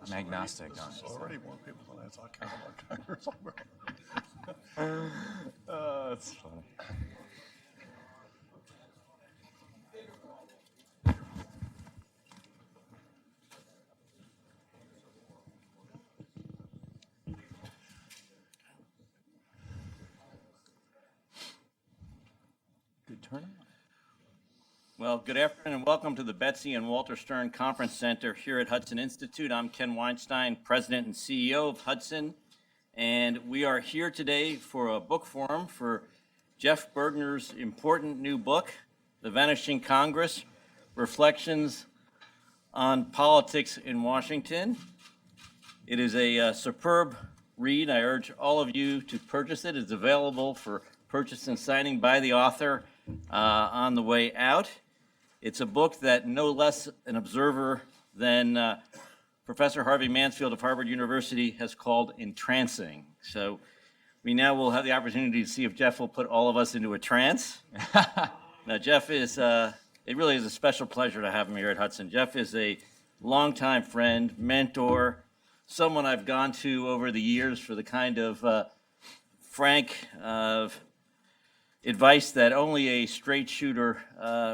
This I'm agnostic. This is already more people than I thought kind of Congress. That's funny. Good turnout. Well, good afternoon and welcome to the Betsy and Walter Stern Conference Center here at Hudson Institute. I'm Ken Weinstein, President and CEO of Hudson, and we are here today for a book forum for Jeff Bergner's important new book, The Vanishing Congress, Reflections on Politics in Washington. It is a superb read. I urge all of you to purchase it. It's available for purchase and signing by the author on the way out. It's a book that no less an observer than Professor Harvey Mansfield of Harvard University has called entrancing. So we now will have the opportunity to see if Jeff will put all of us into a trance. Now, Jeff is, it really is a special pleasure to have him here at Hudson. Jeff is a longtime friend, mentor, someone I've gone to over the years for the kind of frank advice that only a straight shooter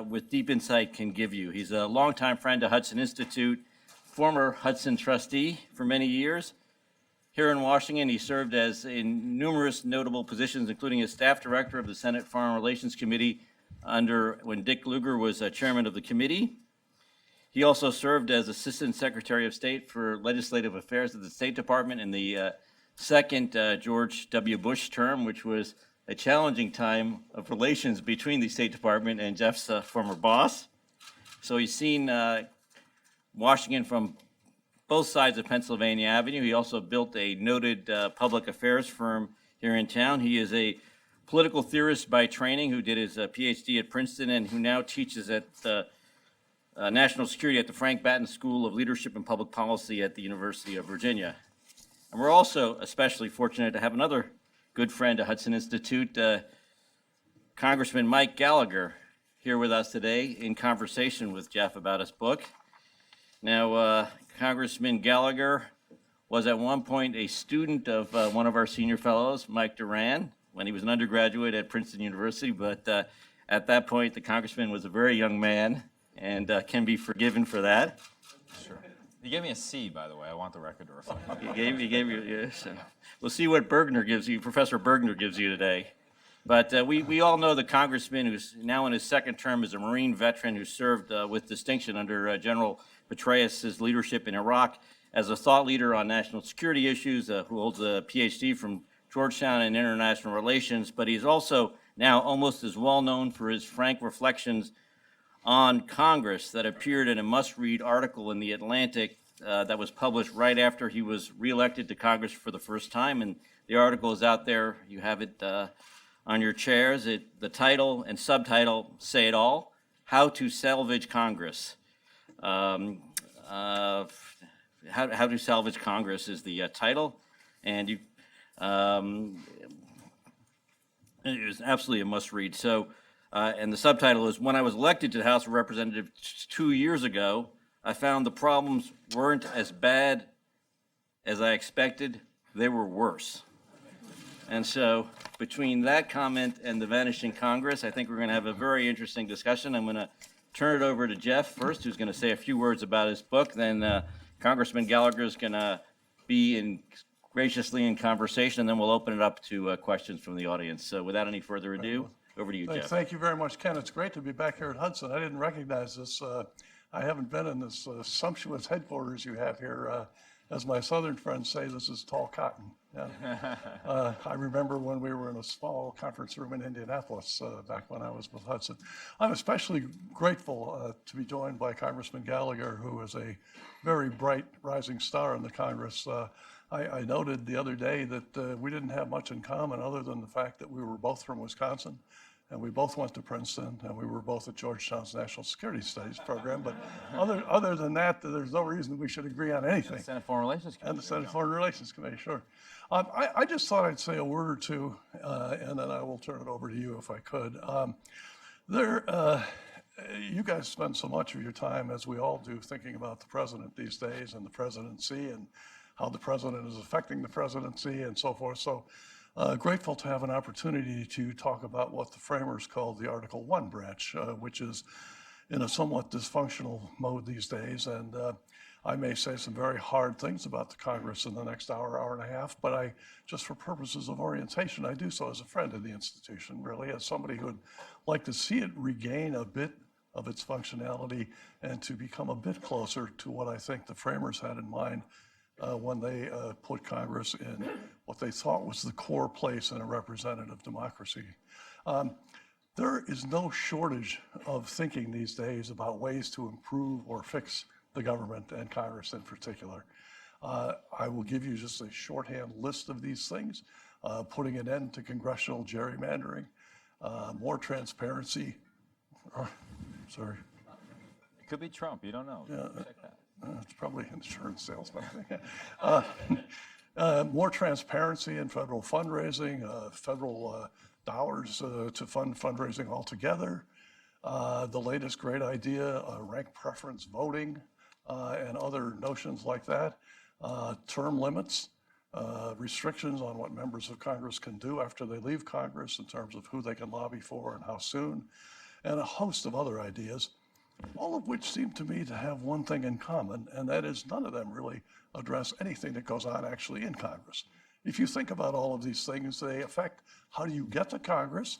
with deep insight can give you. He's a longtime friend to Hudson Institute, former Hudson trustee for many years. Here in Washington, he served as in numerous notable positions, including as staff director of the Senate Foreign Relations Committee when Dick Lugar was chairman of the committee. He also served as Assistant Secretary of State for Legislative Affairs at the State Department in the second George W. Bush term, which was a challenging time of relations between the State Department and Jeff's former boss. So he's seen Washington from both sides of Pennsylvania Avenue. He also built a noted public affairs firm here in town. He is a political theorist by training who did his PhD at Princeton and who now teaches at national security at the Frank Batten School of Leadership and Public Policy at the University of Virginia. And we're also especially fortunate to have another good friend at Hudson Institute, Congressman Mike Gallagher, here with us today in conversation with Jeff about his book. Now, Congressman Gallagher was at one point a student of one of our senior fellows, Mike Duran, when he was an undergraduate at Princeton University, but at that point, the congressman was a very young man and can be forgiven for that. Sure. You gave me a C, by the way. I want the record to reflect. He gave you, yes. We'll see what Bergner gives you, Professor Bergner gives you today. But we all know the congressman who's now in his second term is a Marine veteran who served with distinction under General Petraeus' leadership in Iraq as a thought leader on national security issues, who holds a PhD from Georgetown in international relations. But he's also now almost as well known for his frank reflections on Congress that appeared in a must-read article in The Atlantic that was published right after he was reelected to Congress for the first time. And the article is out there. You have it on your chairs. The title and subtitle say it all: How to Salvage Congress. How to Salvage Congress is the title. And it is absolutely a must-read. So. And the subtitle is, When I was elected to the House of Representatives 2 years ago, I found the problems weren't as bad as I expected, they were worse. And so between that comment and the Vanishing Congress, I think we're going to have a very interesting discussion. I'm going to turn it over to Jeff first, who's going to say a few words about his book. Then Congressman Gallagher is going to be graciously in conversation, and then we'll open it up to questions from the audience. So without any further ado, over to you, Jeff. Thank you very much, Ken. It's great to be back here at Hudson. I didn't recognize this. I haven't been in this sumptuous headquarters you have here. As my southern friends say, this is tall cotton. Yeah. I remember when we were in a small conference room in Indianapolis back when I was with Hudson. I'm especially grateful to be joined by Congressman Gallagher, who is a very bright rising star in the Congress. I noted the other day that we didn't have much in common other than the fact that we were both from Wisconsin, and we both went to Princeton, and we were both at Georgetown's National Security Studies program. But other than that, there's no reason we should agree on anything. The Senate Foreign Relations Committee. And the Senate Foreign Relations Committee, sure. I just thought I'd say a word or two, and then I will turn it over to you if I could. you guys spend so much of your time, as we all do, thinking about the president these days and the presidency and how the president is affecting the presidency and so forth. So grateful to have an opportunity to talk about what the framers called the Article 1 branch, which is in a somewhat dysfunctional mode these days. And I may say some very hard things about the Congress in the next hour, hour and a half, but just for purposes of orientation, I do so as a friend of the institution, really, as somebody who would like to see it regain a bit of its functionality and to become a bit closer to what I think the framers had in mind when they put Congress in what they thought was the core place in a representative democracy. There is no shortage of thinking these days about ways to improve or fix the government and Congress in particular. I will give you just a shorthand list of these things. Putting an end to congressional gerrymandering, more transparency. Sorry. It could be Trump. You don't know. Yeah. Check that. It's probably insurance salesman. More transparency in federal fundraising, federal dollars to fund fundraising altogether. The latest great idea, rank preference voting, and other notions like that. Term limits, restrictions on what members of Congress can do after they leave Congress in terms of who they can lobby for and how soon, and a host of other ideas, all of which seem to me to have one thing in common, and that is none of them really address anything that goes on actually in Congress. If you think about all of these things, they affect how do you get to Congress,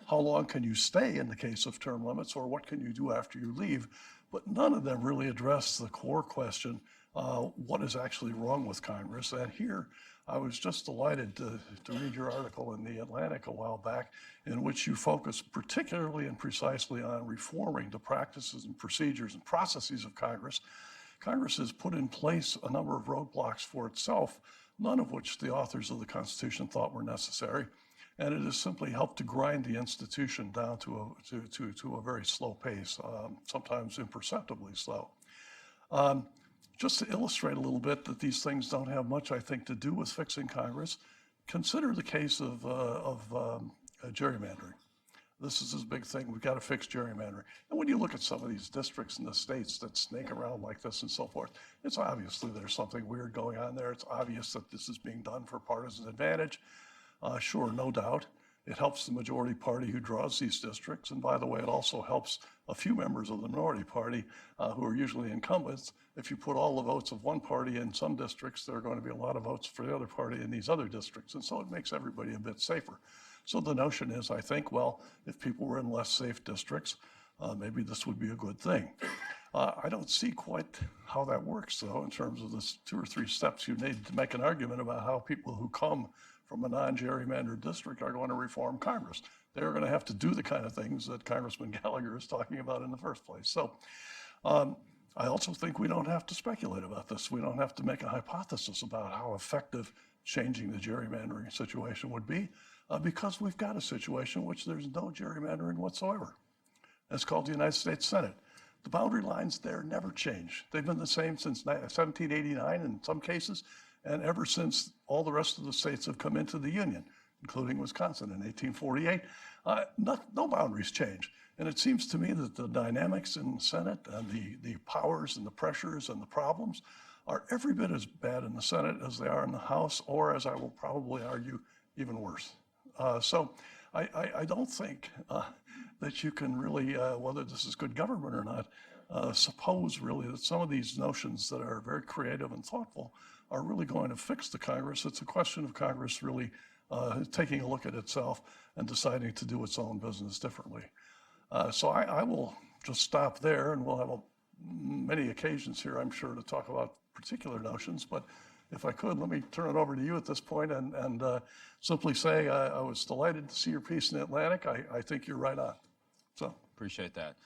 how long can you stay in the case of term limits, or what can you do after you leave, but none of them really address the core question, what is actually wrong with Congress? And here, I was just delighted to read your article in The Atlantic a while back, in which you focus particularly and precisely on reforming the practices and procedures and processes of Congress. Congress has put in place a number of roadblocks for itself, none of which the authors of the Constitution thought were necessary. And it has simply helped to grind the institution down to a very slow pace, sometimes imperceptibly slow. Just to illustrate a little bit that these things don't have much, I think, to do with fixing Congress, consider the case of gerrymandering. This is a big thing. We've got to fix gerrymandering. And when you look at some of these districts in the states that snake around like this and so forth, it's obviously there's something weird going on there. It's obvious that this is being done for partisan advantage. Sure, no doubt. It helps the majority party who draws these districts. And by the way, it also helps a few members of the minority party who are usually incumbents. If you put all the votes of one party in some districts, there are going to be a lot of votes for the other party in these other districts. And so it makes everybody a bit safer. So the notion is, I think, well, if people were in less safe districts, maybe this would be a good thing. I don't see quite how that works, though, in terms of the 2 or 3 steps you need to make an argument about how people who come from a non-gerrymandered district are going to reform Congress. They're going to have to do the kind of things that Congressman Gallagher is talking about in the first place. So I also think we don't have to speculate about this. We don't have to make a hypothesis about how effective changing the gerrymandering situation would be because we've got a situation in which there's no gerrymandering whatsoever. It's called the United States Senate. The boundary lines there never change. They've been the same since 1789 in some cases, and ever since all the rest of the states have come into the Union, including Wisconsin in 1848, no boundaries change. And it seems to me that the dynamics in the Senate and the powers and the pressures and the problems are every bit as bad in the Senate as they are in the House, or as I will probably argue, even worse. So I don't think that you can really, whether this is good government or not, suppose really that some of these notions that are very creative and thoughtful are really going to fix the Congress. It's a question of Congress really taking a look at itself and deciding to do its own business differently. So I will just stop there, and we'll have many occasions here, I'm sure, to talk about particular notions. But if I could, let me turn it over to you at this point and simply say I was delighted to see your piece in the Atlantic. I think you're right on. So Appreciate that.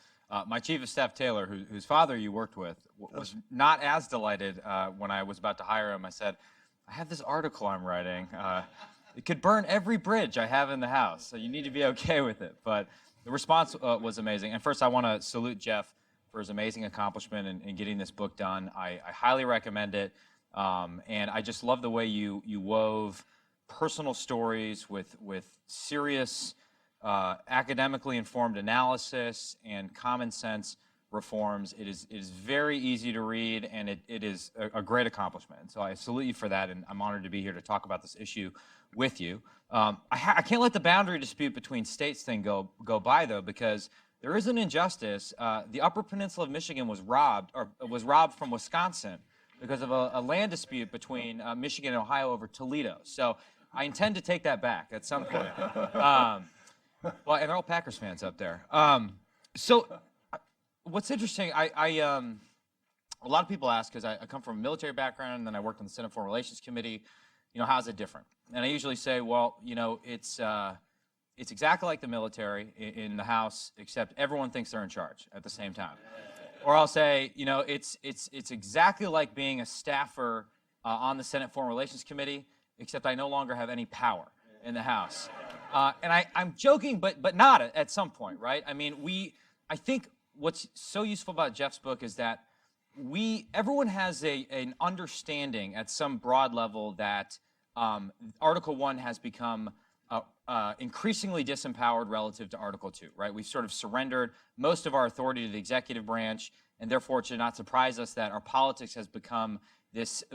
My chief of staff, Taylor, whose father you worked with, was not as delighted when I was about to hire him. I said, I have this article I'm writing. It could burn every bridge I have in the house, so you need to be okay with it. But the response was amazing. And first, I want to salute Jeff for his amazing accomplishment in getting this book done. I highly recommend it. And I just love the way you wove personal stories with serious academically informed analysis and common sense reforms. It is very easy to read, and it is a great accomplishment. So I salute you for that, and I'm honored to be here to talk about this issue with you. I can't let the boundary dispute between states thing go by, though, because there is an injustice. The Upper Peninsula of Michigan was robbed from Wisconsin because of a land dispute between Michigan and Ohio over Toledo. So I intend to take that back at some point. Well, and they're all Packers fans up there. So what's interesting, a lot of people ask, because I come from a military background, and then I worked on the Senate Foreign Relations Committee, how's it different? And I usually say, well, it's exactly like the military in the House, except everyone thinks they're in charge at the same time. Or I'll say, it's exactly like being a staffer on the Senate Foreign Relations Committee, except I no longer have any power in the House. And I'm joking, but not at some point, right? I mean, I think what's so useful about Jeff's book is that everyone has an understanding at some broad level that Article 1 has become increasingly disempowered relative to Article 2, right? We've sort of surrendered most of our authority to the executive branch, and therefore it should not surprise us that our politics has become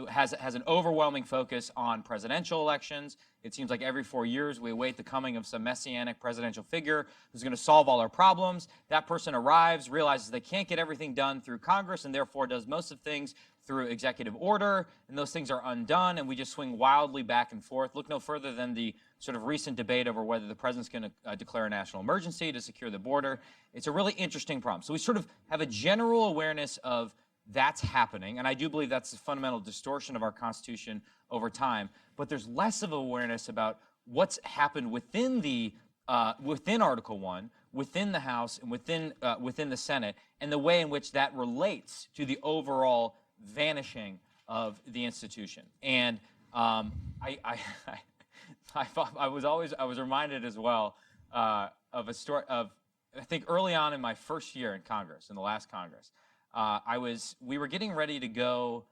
has an overwhelming focus on presidential elections. It seems like every 4 years we await the coming of some messianic presidential figure who's going to solve all our problems. That person arrives, realizes they can't get everything done through Congress, and therefore does most of things through executive order, and those things are undone, and we just swing wildly back and forth. Look no further than the sort of recent debate over whether the president's going to declare a national emergency to secure the border. It's a really interesting problem. So we sort of have a general awareness of that's happening, and I do believe that's a fundamental distortion of our Constitution over time. But there's less of awareness about what's happened within within Article 1, within the House, and within the Senate, and the way in which that relates to the overall vanishing of the institution. And I was reminded as well of a story of, I think early on in my first year in Congress, in the last Congress. We were getting ready to go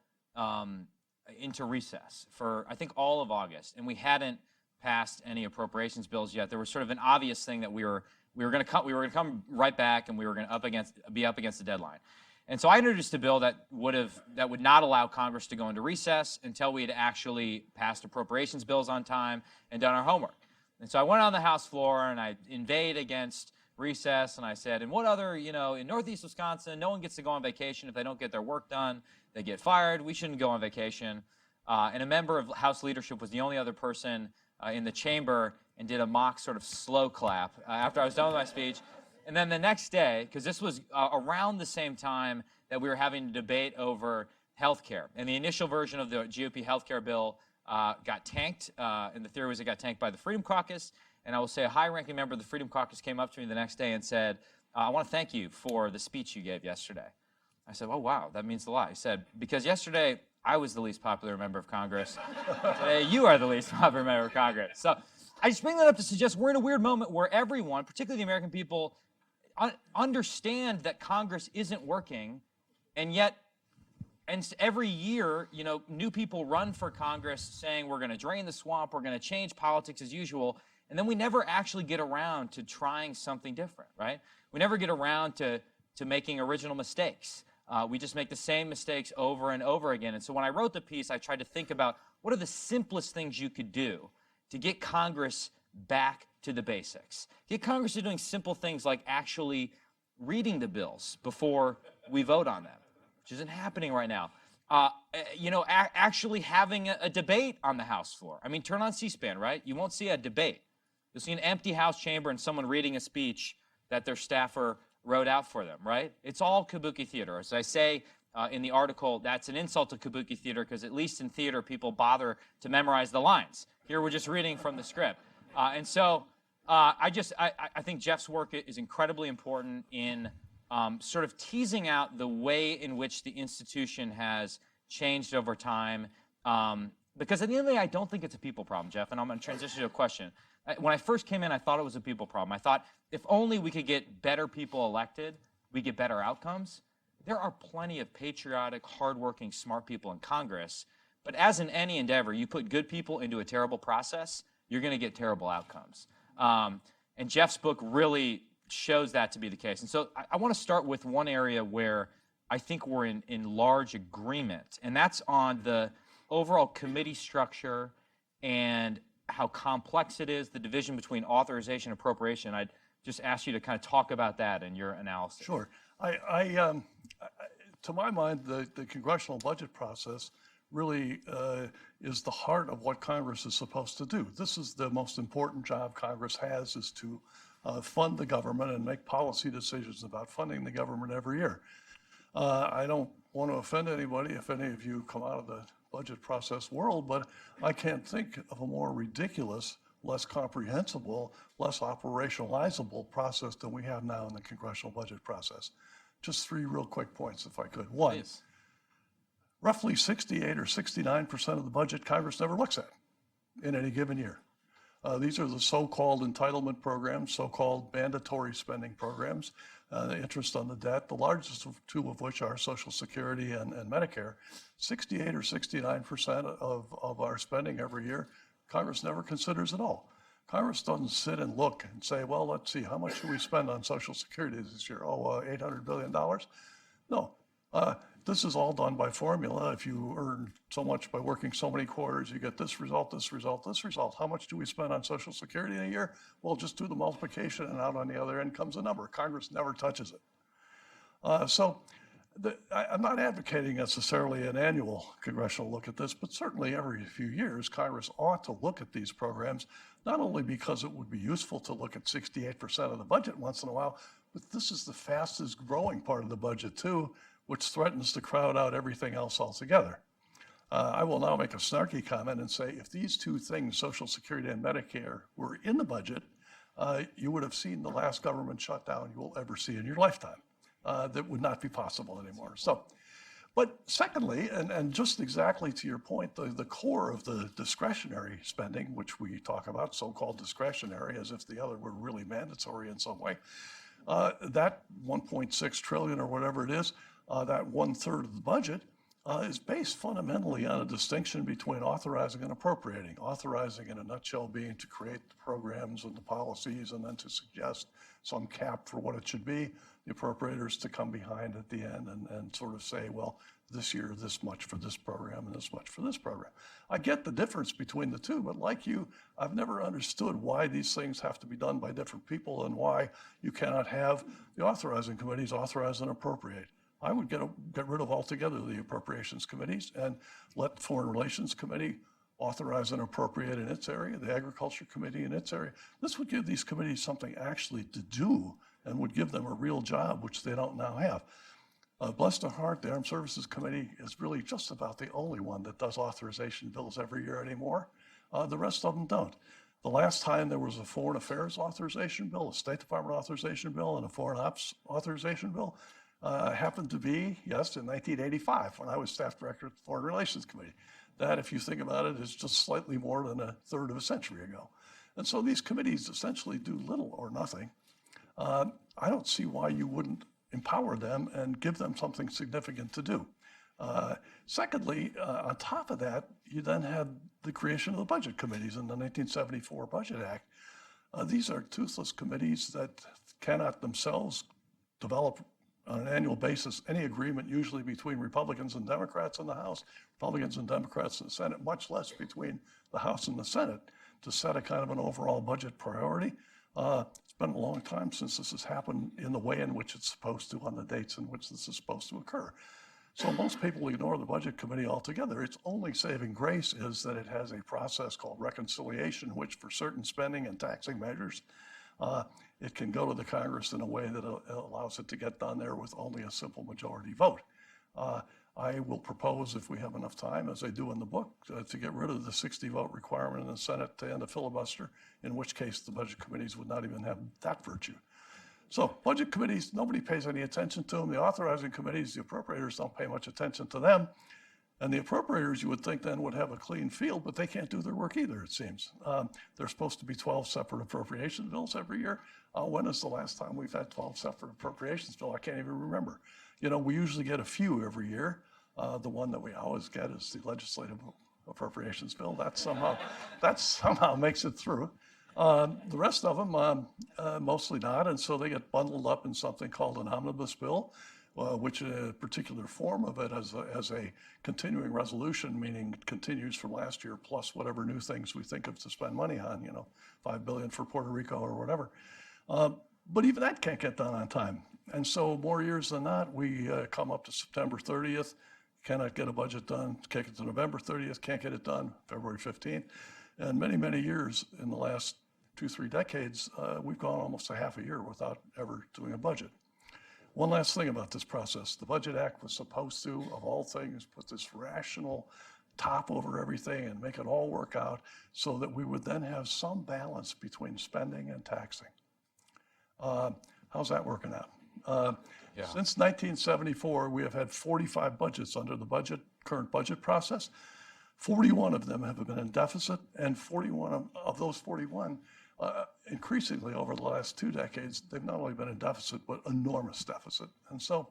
into recess for, I think, all of August, and we hadn't passed any appropriations bills yet. There was sort of an obvious thing that we were going to come right back, and we were going to be up against the deadline. And so I introduced a bill that would not allow Congress to go into recess until we had actually passed appropriations bills on time and done our homework. And so I went on the House floor and I inveighed against recess, and I said, and what other, in Northeast Wisconsin, no one gets to go on vacation if they don't get their work done. They get fired. We shouldn't go on vacation. And a member of House leadership was the only other person in the chamber and did a mock sort of slow clap after I was done with my speech. And then the next day, because this was around the same time that we were having a debate over health care, and the initial version of the GOP health care bill got tanked, and the theory was it got tanked by the Freedom Caucus. And I will say a high-ranking member of the Freedom Caucus came up to me the next day and said, I want to thank you for the speech you gave yesterday. I said, oh, wow, that means a lot. He said, because yesterday I was the least popular member of Congress. Today you are the least popular member of Congress. So I just bring that up to suggest we're in a weird moment where everyone, particularly the American people, understand that Congress isn't working, and yet every year, new people run for Congress saying we're going to drain the swamp, we're going to change politics as usual, and then we never actually get around to trying something different, right? We never get around to making original mistakes. We just make the same mistakes over and over again. And so when I wrote the piece, I tried to think about what are the simplest things you could do to get Congress back to the basics. Get Congress to doing simple things like actually reading the bills before we vote on them, which isn't happening right now. Actually having a debate on the House floor. I mean, turn on C-SPAN, right? You won't see a debate. You'll see an empty House chamber and someone reading a speech that their staffer wrote out for them, right? It's all kabuki theater. As I say in the article, that's an insult to kabuki theater because at least in theater, people bother to memorize the lines. Here, we're just reading from the script. And so I think Jeff's work is incredibly important in sort of teasing out the way in which the institution has changed over time. Because at the end of the day, I don't think it's a people problem, Jeff, and I'm going to transition to a question. When I first came in, I thought it was a people problem. I thought if only we could get better people elected, we get better outcomes. There are plenty of patriotic, hardworking, smart people in Congress, but as in any endeavor, you put good people into a terrible process, you're going to get terrible outcomes. And Jeff's book really shows that to be the case. And so I want to start with one area where I think we're in large agreement, and that's on the overall committee structure and how complex it is, the division between authorization and appropriation. I'd just ask you to kind of talk about that in your analysis. Sure. To my mind, the congressional budget process really is the heart of what Congress is supposed to do. This is the most important job Congress has, is to fund the government and make policy decisions about funding the government every year. I don't want to offend anybody if any of you come out of the budget process world, but I can't think of a more ridiculous, less comprehensible, less operationalizable process than we have now in the congressional budget process. Just three real quick points, if I could. One, Please. Roughly 68 or 69% of the budget Congress never looks at in any given year. These are the so-called entitlement programs, so-called mandatory spending programs, the interest on the debt, the largest of two of which are Social Security and Medicare. 68 or 69% of our spending every year, Congress never considers at all. Congress doesn't sit and look and say, well, let's see, how much do we spend on Social Security this year? Oh, $800 billion? No. This is all done by formula. If you earn so much by working so many quarters, you get this result, this result, this result. How much do we spend on Social Security in a year? Well, just do the multiplication, and out on the other end comes a number. Congress never touches it. I'm not advocating necessarily an annual congressional look at this, but certainly every few years, Congress ought to look at these programs, not only because it would be useful to look at 68% of the budget once in a while, but this is the fastest growing part of the budget too, which threatens to crowd out everything else altogether. I will now make a snarky comment and say, if these two things, Social Security and Medicare, were in the budget, you would have seen the last government shutdown you will ever see in your lifetime. That would not be possible anymore. But secondly, and just exactly to your point, the core of the discretionary spending, which we talk about, so-called discretionary, as if the other were really mandatory in some way, that 1.6 trillion or whatever it is, that 1/3 of the budget is based fundamentally on a distinction between authorizing and appropriating. Authorizing, in a nutshell, being to create the programs and the policies and then to suggest some cap for what it should be. The appropriators to come behind at the end and sort of say, well, this year, this much for this program and this much for this program. I get the difference between the two, but like you, I've never understood why these things have to be done by different people and why you cannot have the authorizing committees authorize and appropriate. I would get rid of altogether the appropriations committees and let the Foreign Relations Committee authorize and appropriate in its area, the Agriculture Committee in its area. This would give these committees something actually to do and would give them a real job, which they don't now have. Bless their heart, the Armed Services Committee is really just about the only one that does authorization bills every year anymore. The rest of them don't. The last time there was a Foreign Affairs authorization bill, a State Department authorization bill, and a Foreign Ops authorization bill happened to be, yes, in 1985 when I was staff director at the Foreign Relations Committee. That, if you think about it, is just slightly more than a third of a century ago. And so these committees essentially do little or nothing. I don't see why you wouldn't empower them and give them something significant to do. Secondly, on top of that, you then had the creation of the budget committees in the 1974 Budget Act. These are toothless committees that cannot themselves develop on an annual basis any agreement, usually between Republicans and Democrats in the House, Republicans and Democrats in the Senate, much less between the House and the Senate, to set a kind of an overall budget priority. It's been a long time since this has happened in the way in which it's supposed to, on the dates in which this is supposed to occur. So most people ignore the Budget Committee altogether. Its only saving grace is that it has a process called reconciliation, which for certain spending and taxing measures, it can go to the Congress in a way that allows it to get done there with only a simple majority vote. I will propose, if we have enough time, as I do in the book, to get rid of the 60-vote requirement in the Senate to end a filibuster, in which case the budget committees would not even have that virtue. So budget committees, nobody pays any attention to them. The authorizing committees, the appropriators don't pay much attention to them. And the appropriators, you would think then, would have a clean field, but they can't do their work either, it seems. There's supposed to be 12 separate appropriation bills every year. When is the last time we've had 12 separate appropriations bills? I can't even remember. You know, we usually get a few every year. The one that we always get is the legislative appropriations bill. That somehow makes it through. The rest of them, mostly not, and so they get bundled up in something called an omnibus bill, which a particular form of it has a continuing resolution, meaning it continues from last year plus whatever new things we think of to spend money on, $5 billion for Puerto Rico or whatever. But even that can't get done on time. And so more years than not, we come up to September 30th, cannot get a budget done, kick it to November 30th, can't get it done, February 15th. And many, many years in the last 2-3 decades, we've gone almost a half a year without ever doing a budget. One last thing about this process. The Budget Act was supposed to, of all things, put this rational top over everything and make it all work out so that we would then have some balance between spending and taxing. How's that working out? Since 1974, we have had 45 budgets under the current budget process. 41 of them have been in deficit, and 41 of those 41, increasingly over the last 2 decades, they've not only been in deficit, but enormous deficit. And so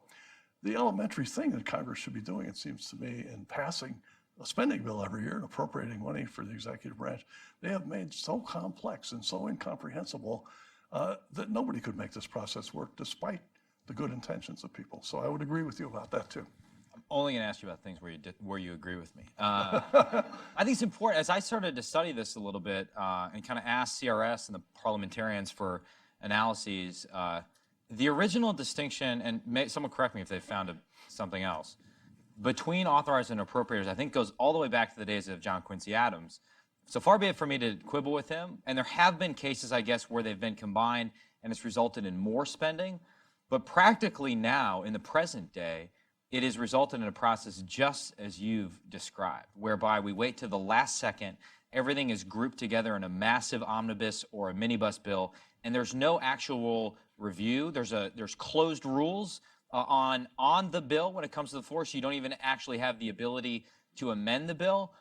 the elementary thing that Congress should be doing, it seems to me, in passing a spending bill every year and appropriating money for the executive branch, they have made so complex and so incomprehensible that nobody could make this process work despite the good intentions of people. So I would agree with you about that too. I'm only going to ask you about things where you agree with me. I think it's important, as I started to study this a little bit and kind of ask CRS and the parliamentarians for analyses, the original distinction, and someone correct me if they found something else, between authorizers and appropriators, I think goes all the way back to the days of John Quincy Adams. So far be it for me to quibble with him, and there have been cases, I guess, where they've been combined and it's resulted in more spending, but practically now, in the present day, it has resulted in a process just as you've described, whereby we wait to the last second, everything is grouped together in a massive omnibus or a minibus bill, and there's no actual review. There's closed rules on the bill when it comes to the floor, so you don't even actually have the ability to amend the bill,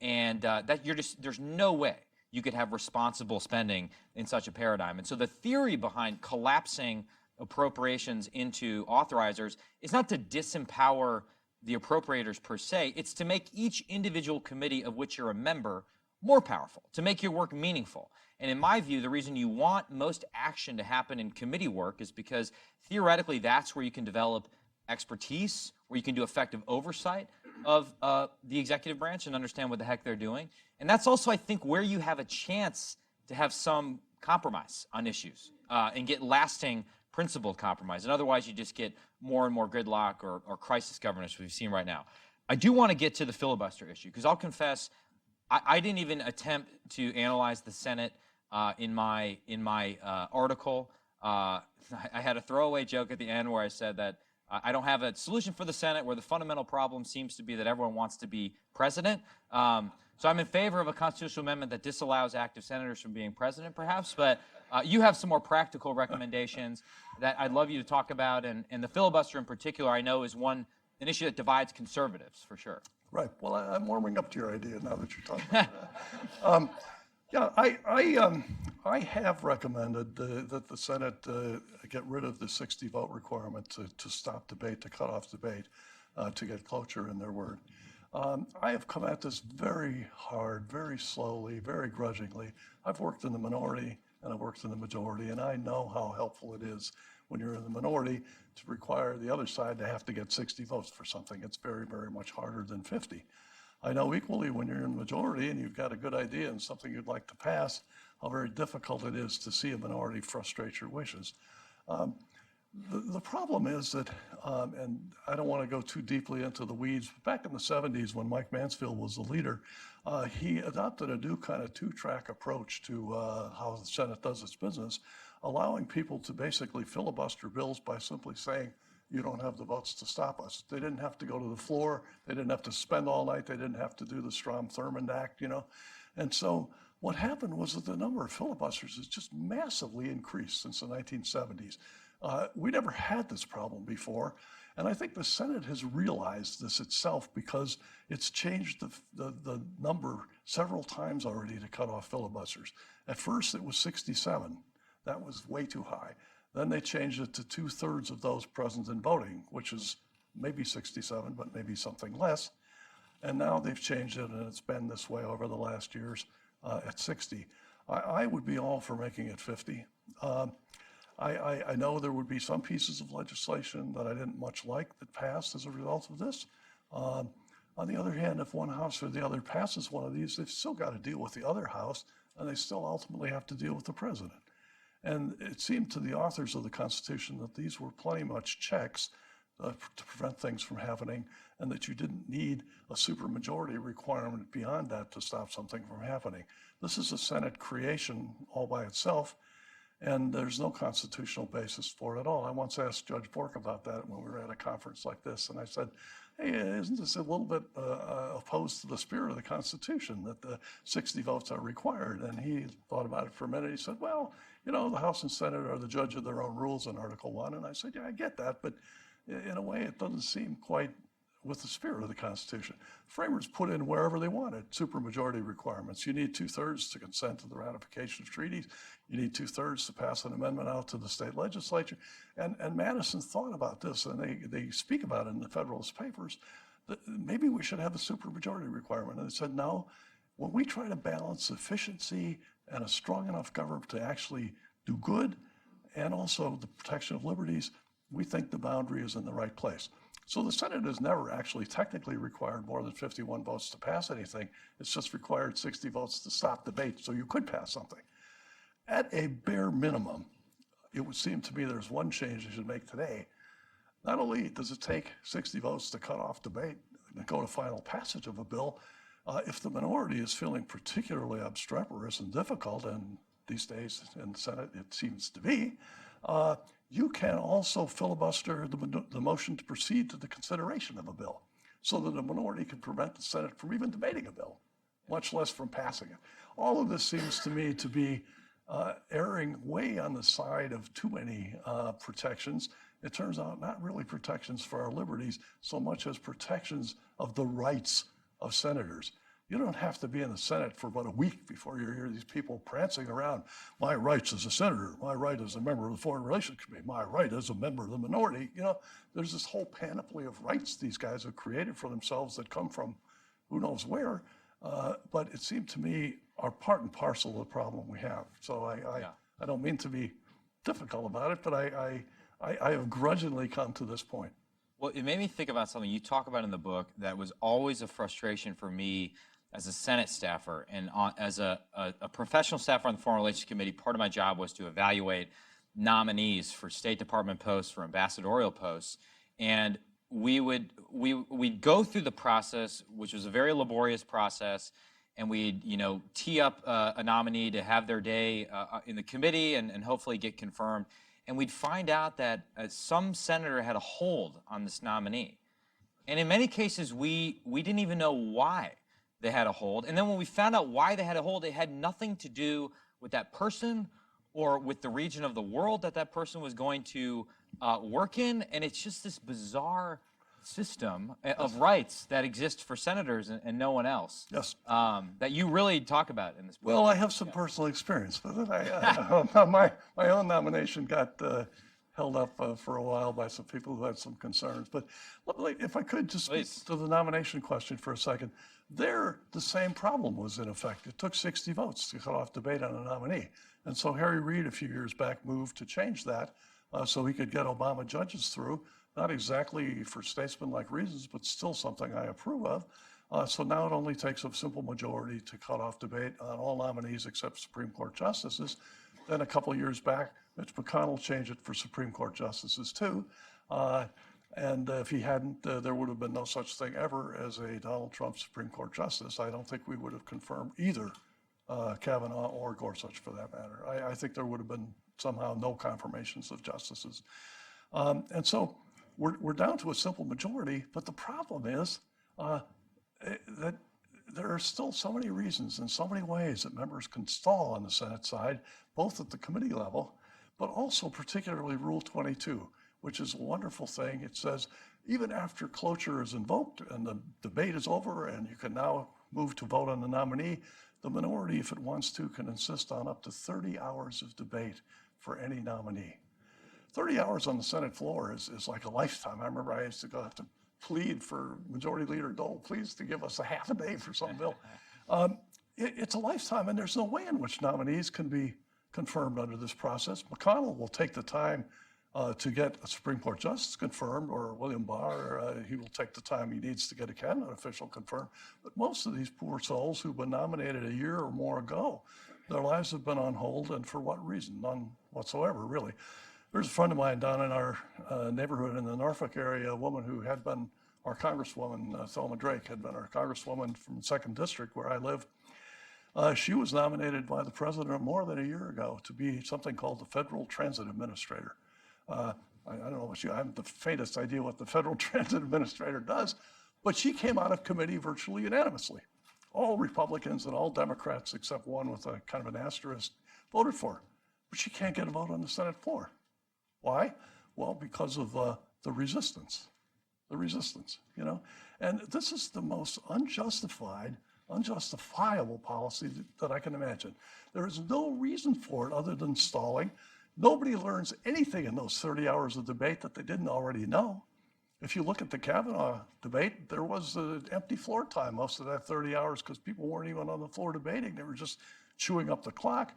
there's no way you could have responsible spending in such a paradigm. And so the theory behind collapsing appropriations into authorizers is not to disempower the appropriators per se, it's to make each individual committee of which you're a member more powerful, to make your work meaningful. And in my view, the reason you want most action to happen in committee work is because theoretically that's where you can develop expertise, where you can do effective oversight of the executive branch and understand what the heck they're doing. And that's also, I think, where you have a chance to have some compromise on issues and get lasting principled compromise. And otherwise, you just get more and more gridlock or crisis governance, which we've seen right now. I do want to get to the filibuster issue, because I'll confess, I didn't even attempt to analyze the Senate in my article. I had a throwaway joke at the end where I said that I don't have a solution for the Senate, where the fundamental problem seems to be that everyone wants to be president. So I'm in favor of a constitutional amendment that disallows active senators from being president, perhaps. But you have some more practical recommendations that I'd love you to talk about. And the filibuster in particular, I know, is an issue that divides conservatives, for sure. Right. Well, I'm warming up to your idea now that you're talking about that. I have recommended that the Senate get rid of the 60 vote requirement to stop debate, to cut off debate, to get cloture in their word. I have come at this very hard, very slowly, very grudgingly. I've worked in the minority and I've worked in the majority, and I know how helpful it is when you're in the minority to require the other side to have to get 60 votes for something. It's very, very much harder than 50. I know equally when you're in the majority and you've got a good idea and something you'd like to pass, how very difficult it is to see a minority frustrate your wishes. The problem is that, and I don't want to go too deeply into the weeds, but back in the 70s when Mike Mansfield was the leader, he adopted a new kind of two-track approach to how the Senate does its business, allowing people to basically filibuster bills by simply saying, you don't have the votes to stop us. They didn't have to go to the floor. They didn't have to spend all night. They didn't have to do the Strom-Thurmond Act, And so what happened was that the number of filibusters has just massively increased since the 1970s. We never had this problem before. And I think the Senate has realized this itself because it's changed the number several times already to cut off filibusters. At first, it was 67. That was way too high. Then they changed it to 2/3 of those present and voting, which is maybe 67, but maybe something less. And now they've changed it, and it's been this way over the last years at 60. I would be all for making it 50. I know there would be some pieces of legislation that I didn't much like that passed as a result of this. On the other hand, if one house or the other passes one of these, they've still got to deal with the other house, and they still ultimately have to deal with the president. And it seemed to the authors of the Constitution that these were plenty much checks to prevent things from happening, and that you didn't need a supermajority requirement beyond that to stop something from happening. This is a Senate creation all by itself, and there's no constitutional basis for it at all. I once asked Judge Bork about that when we were at a conference like this, and I said, hey, isn't this a little bit opposed to the spirit of the Constitution that the 60 votes are required? And he thought about it for a minute. He said, well, you know, the House and Senate are the judge of their own rules in Article 1. And I said, yeah, I get that, but in a way it doesn't seem quite with the spirit of the Constitution. Framers put in wherever they wanted supermajority requirements. You need 2/3 to consent to the ratification of treaties. You need 2/3 to pass an amendment out to the state legislature. And Madison thought about this, and they speak about it in the Federalist Papers, that maybe we should have a supermajority requirement. And they said, no, when we try to balance efficiency and a strong enough government to actually do good, and also the protection of liberties, we think the boundary is in the right place. So the Senate has never actually technically required more than 51 votes to pass anything. It's just required 60 votes to stop debate, so you could pass something. At a bare minimum, it would seem to me there's one change you should make today. Not only does it take 60 votes to cut off debate and go to final passage of a bill, if the minority is feeling particularly obstreperous and difficult, and these days in the Senate it seems to be, you can also filibuster the motion to proceed to the consideration of a bill, so that a minority can prevent the Senate from even debating a bill, much less from passing it. All of this seems to me to be erring way on the side of too many protections. It turns out not really protections for our liberties so much as protections of the rights of senators. You don't have to be in the Senate for about a week before you hear these people prancing around. My rights as a senator, my right as a member of the Foreign Relations Committee, my right as a member of the minority. You know, there's this whole panoply of rights these guys have created for themselves that come from who knows where. But it seemed to me are part and parcel of the problem we have. So I don't mean to be difficult about it, but I have grudgingly come to this point. Well, it made me think about something you talk about in the book that was always a frustration for me as a Senate staffer, and as a professional staffer on the Foreign Relations Committee. Part of my job was to evaluate nominees for State Department posts, for ambassadorial posts, and we'd go through the process, which was a very laborious process, and we'd tee up a nominee to have their day in the committee and hopefully get confirmed, and we'd find out that some senator had a hold on this nominee, and in many cases we didn't even know why they had a hold. And then when we found out why they had a hold, it had nothing to do with that person or with the region of the world that that person was going to work in. And it's just this bizarre system of rights that exists for senators and no one else. Yes. That you really talk about in this book. Well, I have some personal experience with it. My own nomination got held up for a while by some people who had some concerns. But if I could just speak to the nomination question for a second. There, the same problem was in effect. It took 60 votes to cut off debate on a nominee. And so Harry Reid, a few years back, moved to change that so he could get Obama judges through, not exactly for statesman-like reasons, but still something I approve of. So now it only takes a simple majority to cut off debate on all nominees except Supreme Court justices. Then a couple of years back, Mitch McConnell changed it for Supreme Court justices too. And if he hadn't, there would have been no such thing ever as a Donald Trump Supreme Court justice. I don't think we would have confirmed either Kavanaugh or Gorsuch for that matter. I think there would have been somehow no confirmations of justices. And so we're down to a simple majority, but the problem is that there are still so many reasons and so many ways that members can stall on the Senate side, both at the committee level, but also particularly Rule 22, which is a wonderful thing. It says, even after cloture is invoked and the debate is over and you can now move to vote on the nominee, the minority, if it wants to, can insist on up to 30 hours of debate for any nominee. 30 hours on the Senate floor is like a lifetime. I remember I used to go have to plead for Majority Leader Dole, please to give us a half a day for some bill. it's a lifetime, and there's no way in which nominees can be confirmed under this process. McConnell will take the time to get a Supreme Court justice confirmed, or William Barr, he will take the time he needs to get a cabinet official confirmed. But most of these poor souls who've been nominated a year or more ago, their lives have been on hold, and for what reason? None whatsoever, really. There's a friend of mine down in our neighborhood in the Norfolk area, a woman who had been our Congresswoman, Thelma Drake, had been our Congresswoman from the 2nd District where I live. She was nominated by the president more than a year ago to be something called the Federal Transit Administrator. I don't know what I haven't the faintest idea what the Federal Transit Administrator does, but she came out of committee virtually unanimously. All Republicans and all Democrats, except one with a kind of an asterisk, voted for her. But she can't get a vote on the Senate floor. Why? Well, because of the resistance. The resistance, you know? And this is the most unjustifiable policy that I can imagine. There is no reason for it other than stalling. Nobody learns anything in those 30 hours of debate that they didn't already know. If you look at the Kavanaugh debate, there was an empty floor time most of that 30 hours because people weren't even on the floor debating. They were just chewing up the clock.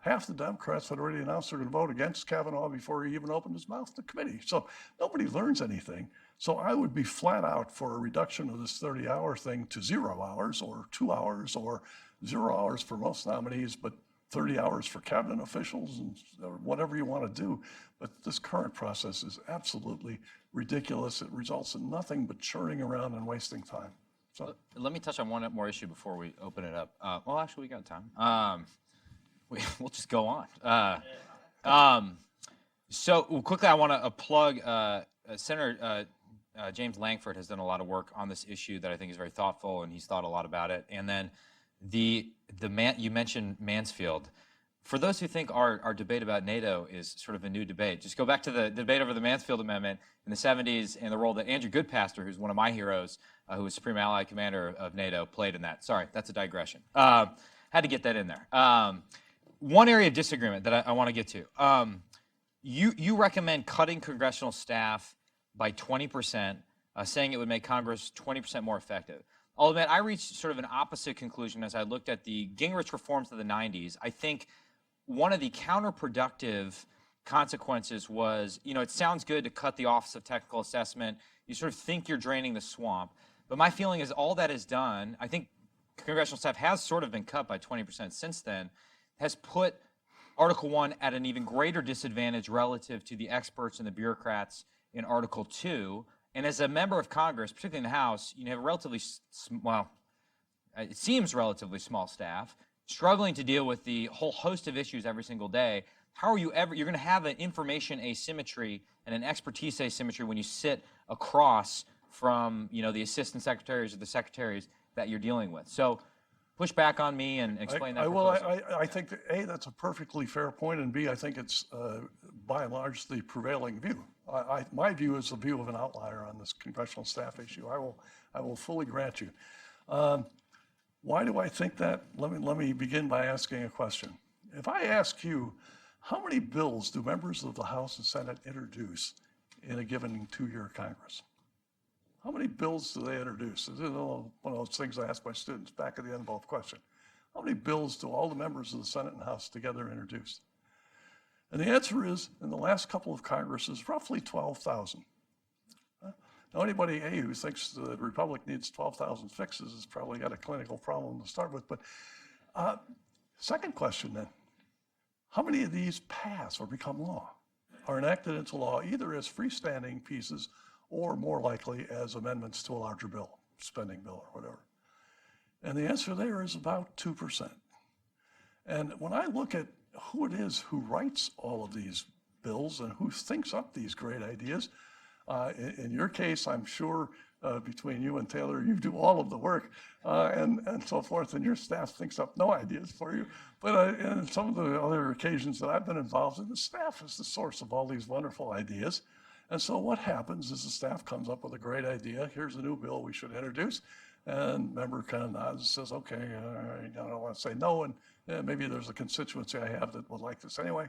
Half the Democrats had already announced they're going to vote against Kavanaugh before he even opened his mouth to committee. So nobody learns anything. So I would be flat out for a reduction of this 30-hour thing to 0 hours or 2 hours or 0 hours for most nominees, but 30 hours for cabinet officials and whatever you want to do. But this current process is absolutely ridiculous. It results in nothing but churning around and wasting time. So let me touch on one more issue before we open it up. Well, actually, we got time. We'll just go on. So quickly, I want to plug Senator James Langford has done a lot of work on this issue that I think is very thoughtful, and he's thought a lot about it. And then you mentioned Mansfield. For those who think our debate about NATO is sort of a new debate, just go back to the debate over the Mansfield Amendment in the 70s and the role that Andrew Goodpaster, who's one of my heroes, who was Supreme Allied Commander of NATO, played in that. Sorry, that's a digression. Had to get that in there. One area of disagreement that I want to get to. You recommend cutting congressional staff by 20%, saying it would make Congress 20% more effective. I'll admit, I reached sort of an opposite conclusion as I looked at the Gingrich reforms of the 90s. I think one of the counterproductive consequences was, it sounds good to cut the Office of Technical Assessment. You sort of think you're draining the swamp. But my feeling is all that is done, I think congressional staff has sort of been cut by 20% since then, has put Article 1 at an even greater disadvantage relative to the experts and the bureaucrats in Article 2. And as a member of Congress, particularly in the House, you have a relatively, it seems relatively small staff, struggling to deal with the whole host of issues every single day. How are you ever, you're going to have an information asymmetry and an expertise asymmetry when you sit across from, the assistant secretaries or the secretaries that you're dealing with. So push back on me and explain that. I think that, A, that's a perfectly fair point, and B, I think it's by and large the prevailing view. My view is the view of an outlier on this congressional staff issue. I will fully grant you. Why do I think that? Let me begin by asking a question. If I ask you, how many bills do members of the House and Senate introduce in a given 2-year Congress? How many bills do they introduce? This is one of those things I ask my students back at the envelope question. How many bills do all the members of the Senate and House together introduce? And the answer is, in the last couple of Congresses, roughly 12,000. Now, anybody who thinks the Republic needs 12,000 fixes has probably got a clinical problem to start with. But second question then, how many of these pass or become law, are enacted into law either as freestanding pieces or more likely as amendments to a larger bill, spending bill or whatever? And the answer there is about 2%. And when I look at who it is who writes all of these bills and who thinks up these great ideas, in your case, I'm sure between you and Taylor, you do all of the work and so forth, and your staff thinks up no ideas for you. But in some of the other occasions that I've been involved in, the staff is the source of all these wonderful ideas. And so what happens is the staff comes up with a great idea. Here's a new bill we should introduce. And member kind of nods and says, okay, I don't want to say no. And maybe there's a constituency I have that would like this anyway.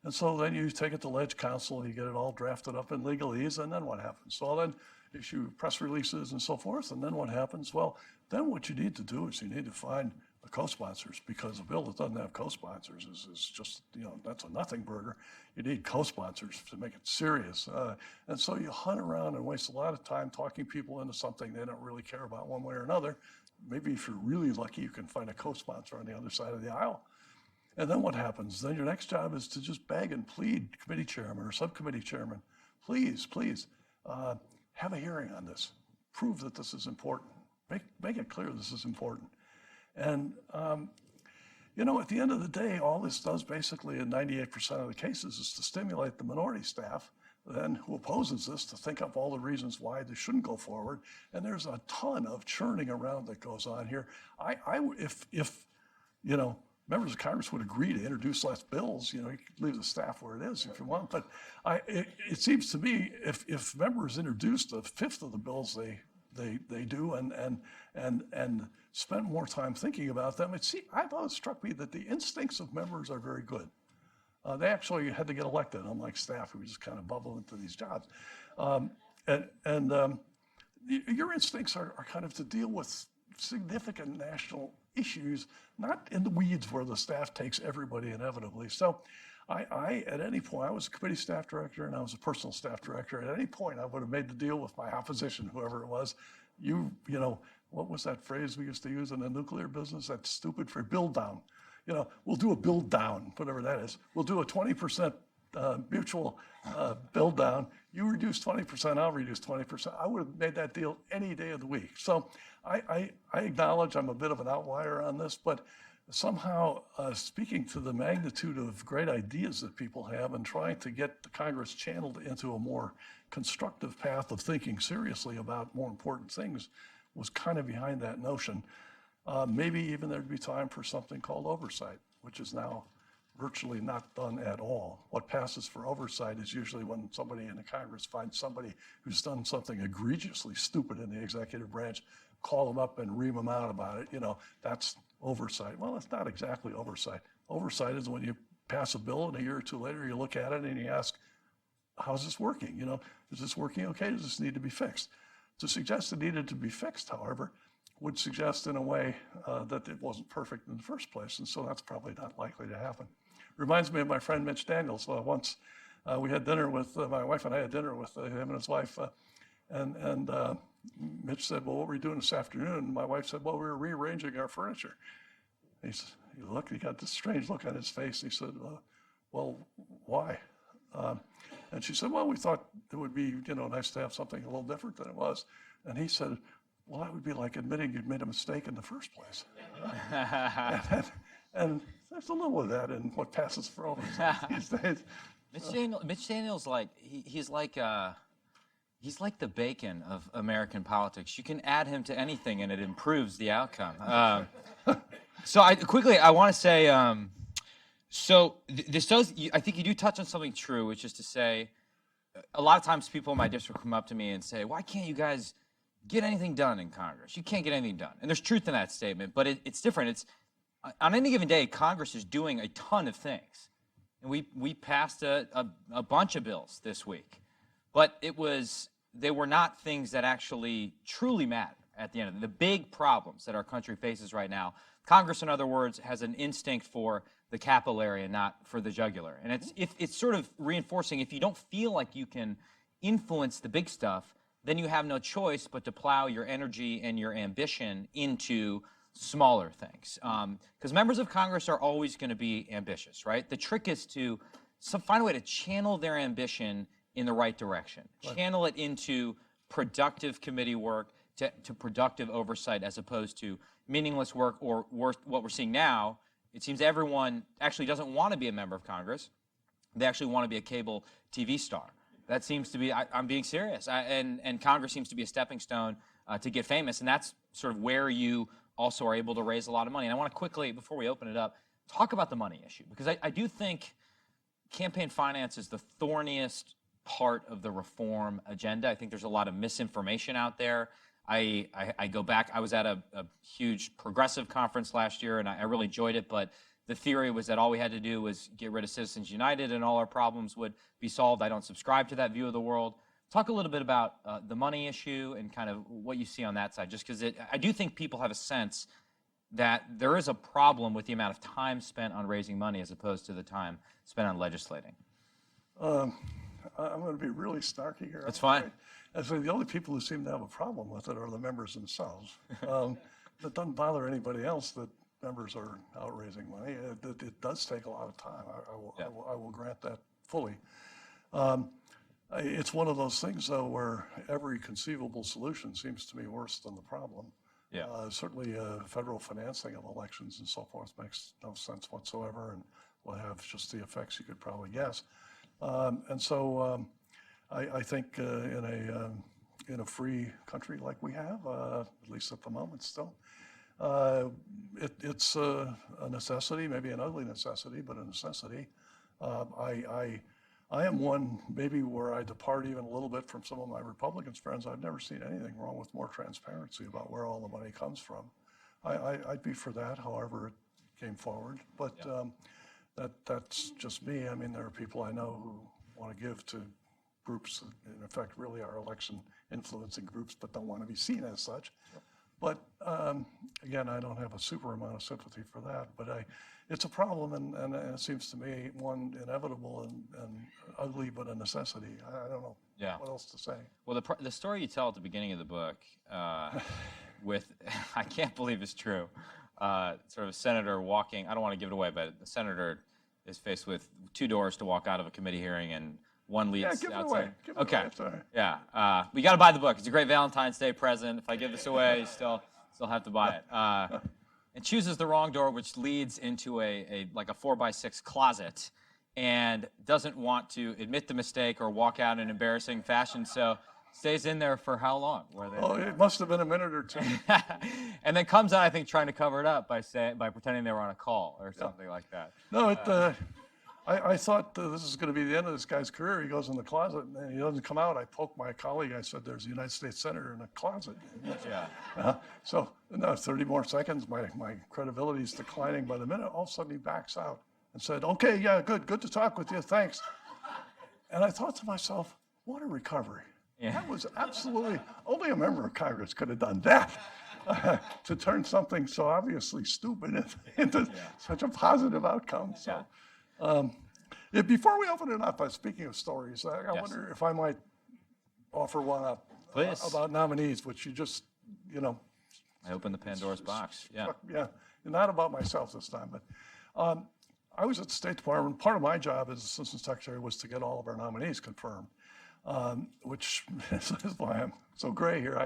And so then you take it to Ledge Council and you get it all drafted up in legalese. And then what happens? So then issue press releases and so forth. And then what happens? Well, then what you need to do is you need to find a co-sponsors, because a bill that doesn't have co-sponsors is just, that's a nothing burger. You need co-sponsors to make it serious. And so you hunt around and waste a lot of time talking people into something they don't really care about one way or another. Maybe if you're really lucky, you can find a co-sponsor on the other side of the aisle. And then what happens? Then your next job is to just beg and plead, committee chairman or subcommittee chairman, please, have a hearing on this. Prove that this is important. Make it clear this is important. And, at the end of the day, all this does basically in 98% of the cases is to stimulate the minority staff then who opposes this to think up all the reasons why this shouldn't go forward. And there's a ton of churning around that goes on here. If members of Congress would agree to introduce less bills, you can leave the staff where it is if you want. But it seems to me if members introduced a fifth of the bills they do and spent more time thinking about them, I've always struck me that the instincts of members are very good. They actually had to get elected, unlike staff who just kind of bubble into these jobs. Your instincts are kind of to deal with significant national issues, not in the weeds where the staff takes everybody inevitably. So I at any point, I was a committee staff director and I was a personal staff director. At any point, I would have made the deal with my opposition, whoever it was. What was that phrase we used to use in the nuclear business? That stupid phrase, build down. We'll do a build down, whatever that is. We'll do a 20% mutual build down. You reduce 20%, I'll reduce 20%. I would have made that deal any day of the week. So I acknowledge I'm a bit of an outlier on this, but somehow speaking to the magnitude of great ideas that people have and trying to get the Congress channeled into a more constructive path of thinking seriously about more important things was kind of behind that notion. Maybe even there'd be time for something called oversight, which is now virtually not done at all. What passes for oversight is usually when somebody in the Congress finds somebody who's done something egregiously stupid in the executive branch, call them up and ream them out about it. That's oversight. Well, it's not exactly oversight. Oversight is when you pass a bill and a year or two later you look at it and you ask, how's this working? Is this working okay? Does this need to be fixed? To suggest it needed to be fixed, however, would suggest in a way that it wasn't perfect in the first place. And so that's probably not likely to happen. Reminds me of my friend Mitch Daniels. Once we had dinner with, my wife and I had dinner with him and his wife. And Mitch said, well, what were you doing this afternoon? And my wife said, well, we were rearranging our furniture. He got this strange look on his face. He said, well, why? And she said, well, we thought it would be, nice to have something a little different than it was. And he said, well, that would be like admitting you'd made a mistake in the first place. and there's a little of that in what passes for oversight these days. Mitch Daniels, he's like the bacon of American politics. You can add him to anything and it improves the outcome. So I want to say, I think you do touch on something true, which is to say, a lot of times people in my district come up to me and say, why can't you guys get anything done in Congress? You can't get anything done. And there's truth in that statement, but it's different. It's on any given day, Congress is doing a ton of things. And we passed a bunch of bills this week, but they were not things that actually truly matter at the end of it. The big problems that our country faces right now, Congress, in other words, has an instinct for the capillary and not for the jugular. And it's sort of reinforcing, if you don't feel like you can influence the big stuff, then you have no choice but to plow your energy and your ambition into smaller things. Because members of Congress are always going to be ambitious, right? The trick is to find a way to channel their ambition in the right direction. Right. Channel it into productive committee work, to productive oversight, as opposed to meaningless work, or worse, what we're seeing now. It seems everyone actually doesn't want to be a member of Congress. They actually want to be a cable TV star. That seems to be, I'm being serious. And Congress seems to be a stepping stone to get famous. And that's sort of where you also are able to raise a lot of money. And I want to quickly, before we open it up, talk about the money issue. Because I do think campaign finance is the thorniest part of the reform agenda. I think there's a lot of misinformation out there. I go back, I was at a huge progressive conference last year, and I really enjoyed it, but the theory was that all we had to do was get rid of Citizens United and all our problems would be solved. I don't subscribe to that view of the world. Talk a little bit about the money issue and kind of what you see on that side, just because I do think people have a sense that there is a problem with the amount of time spent on raising money as opposed to the time spent on legislating? I'm going to be really snarky here. That's fine. I say the only people who seem to have a problem with it are the members themselves. It doesn't bother anybody else that members are out raising money. It does take a lot of time. I will grant that fully. It's one of those things, though, where every conceivable solution seems to me worse than the problem. Yeah. Certainly, federal financing of elections and so forth makes no sense whatsoever, and will have just the effects you could probably guess. And so, I think in a free country like we have, at least at the moment, still, it's a necessity, maybe an ugly necessity, but a necessity. I am one, maybe where I depart even a little bit from some of my Republican friends. I've never seen anything wrong with more transparency about where all the money comes from. I'd be for that, however it came forward. But that's just me. I mean, there are people I know who want to give to groups that, in effect, really are election influencing groups, but don't want to be seen as such. But again, I don't have a super amount of sympathy for that. But it's a problem, and it seems to me one inevitable and ugly, but a necessity. I don't know what else to say. Well, the story you tell at the beginning of the book, with I can't believe it's true. Sort of a senator walking. I don't want to give it away, but the senator is faced with 2 doors to walk out of a committee hearing, and one leads give it outside. away. Give it Okay. away. Sorry. Yeah. We got to buy the book. It's a great Valentine's Day present. If I give this away, you still have to buy it. And chooses the wrong door, which leads into like a 4x6 closet, and doesn't want to admit the mistake or walk out in embarrassing fashion. So stays in there for how long? It must have been a minute or two. And then comes out, I think, trying to cover it up by pretending they were on a call or something like that. No, I thought this is going to be the end of this guy's career. He goes in the closet and he doesn't come out. I poked my colleague. I said, "There's a United States senator in a closet." Yeah. So no, 30 more seconds. My credibility is declining by the minute. All of a sudden he backs out and said, "Okay, yeah, good to talk with you. Thanks." And I thought to myself, what a recovery. Yeah. That was absolutely, only a member of Congress could have done that. To turn something so obviously stupid into such a positive outcome. So, before we open it up, speaking of stories, I wonder if I might offer one up. Please. About nominees, which you just, I opened the Pandora's box. Yeah. Yeah, not about myself this time, but I was at the State Department. Part of my job as Assistant Secretary was to get all of our nominees confirmed, which is why I'm so gray here.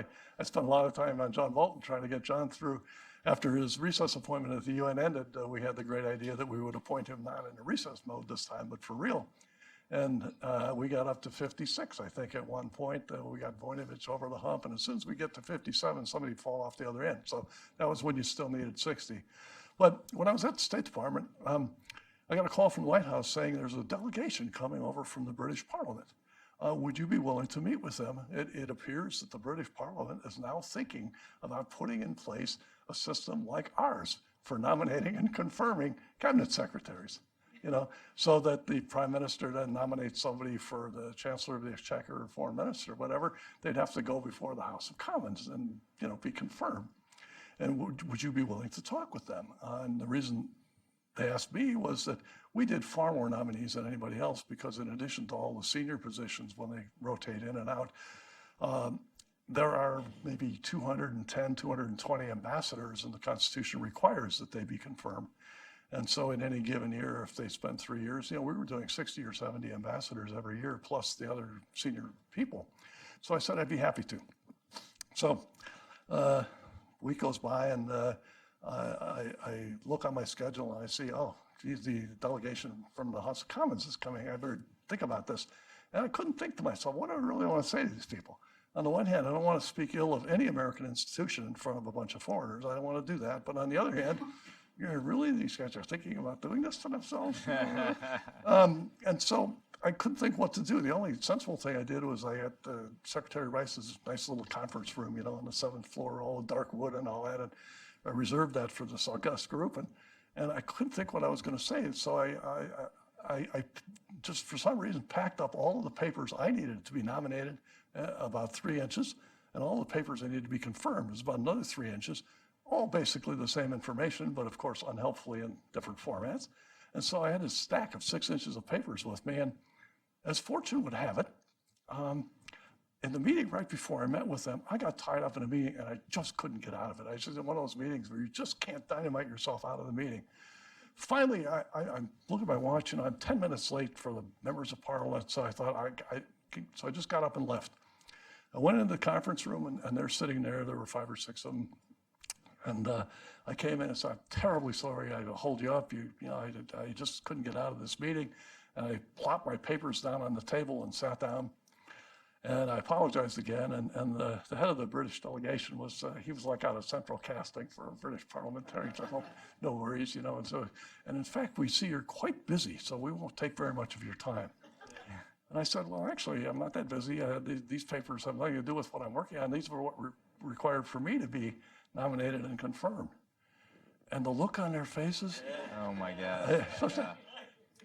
I spent a lot of time on John Bolton trying to get John through. After his recess appointment at the UN ended, we had the great idea that we would appoint him not in a recess mode this time, but for real. And we got up to 56, I think, at one point. We got Voinovich over the hump, and as soon as we get to 57, somebody would fall off the other end. So that was when you still needed 60. But when I was at the State Department, I got a call from the White House saying there's a delegation coming over from the British Parliament. Would you be willing to meet with them? It appears that the British Parliament is now thinking about putting in place a system like ours for nominating and confirming cabinet secretaries, so that the Prime Minister then nominates somebody for the Chancellor of the Exchequer or Foreign Minister, whatever. They'd have to go before the House of Commons and, be confirmed. And would you be willing to talk with them? And the reason they asked me was that we did far more nominees than anybody else because in addition to all the senior positions when they rotate in and out, there are maybe 210, 220 ambassadors, and the Constitution requires that they be confirmed. And so in any given year, if they spend 3 years, we were doing 60 or 70 ambassadors every year, plus the other senior people. So I said I'd be happy to. So a week goes by, and I look on my schedule, and I see, oh, geez, the delegation from the House of Commons is coming. I better think about this. And I couldn't think to myself, what do I really want to say to these people? On the one hand, I don't want to speak ill of any American institution in front of a bunch of foreigners. I don't want to do that. But on the other hand, really, these guys are thinking about doing this to themselves? And so I couldn't think what to do. The only sensible thing I did was I had Secretary Rice's nice little conference room, on the 7th floor, all dark wood and all that. And I reserved that for this august group. And I couldn't think what I was going to say. So I just, for some reason, packed up all of the papers I needed to be nominated, about 3 inches, and all the papers I needed to be confirmed was about another 3 inches, all basically the same information, but of course unhelpfully in different formats. And so I had this stack of 6 inches of papers with me, and as fortune would have it, in the meeting right before I met with them, I got tied up in a meeting and I just couldn't get out of it. I was just in one of those meetings where you just can't dynamite yourself out of the meeting. Finally, I'm looking at my watch and I'm 10 minutes late for the members of Parliament, so I thought, so I just got up and left. I went into the conference room and they're sitting there. There were 5 or 6 of them. And I came in and said, I'm terribly sorry I had to hold you up. I just couldn't get out of this meeting. And I plopped my papers down on the table and sat down. And I apologized again. And the head of the British delegation was, he was like out of central casting for a British parliamentarian. So, oh, no worries, And in fact, we see you're quite busy, so we won't take very much of your time. And I said, well, actually, I'm not that busy. These papers have nothing to do with what I'm working on. These were what were required for me to be nominated and confirmed. And the look on their faces. Oh my God.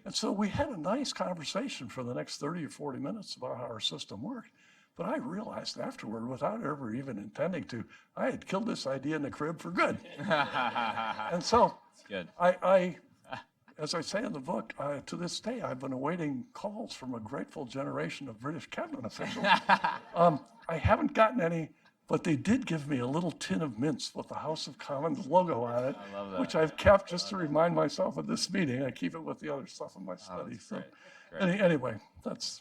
And so we had a nice conversation for the next 30 or 40 minutes about how our system worked. But I realized afterward, without ever even intending to, I had killed this idea in the crib for good. And so Good. I, as I say in the book, to this day, I've been awaiting calls from a grateful generation of British cabinet officials. I haven't gotten any, but they did give me a little tin of mints with the House of Commons logo on it, I love that. which I've kept just to remind myself of this meeting. I keep it with the other stuff in my study. that's So great. anyway, that's.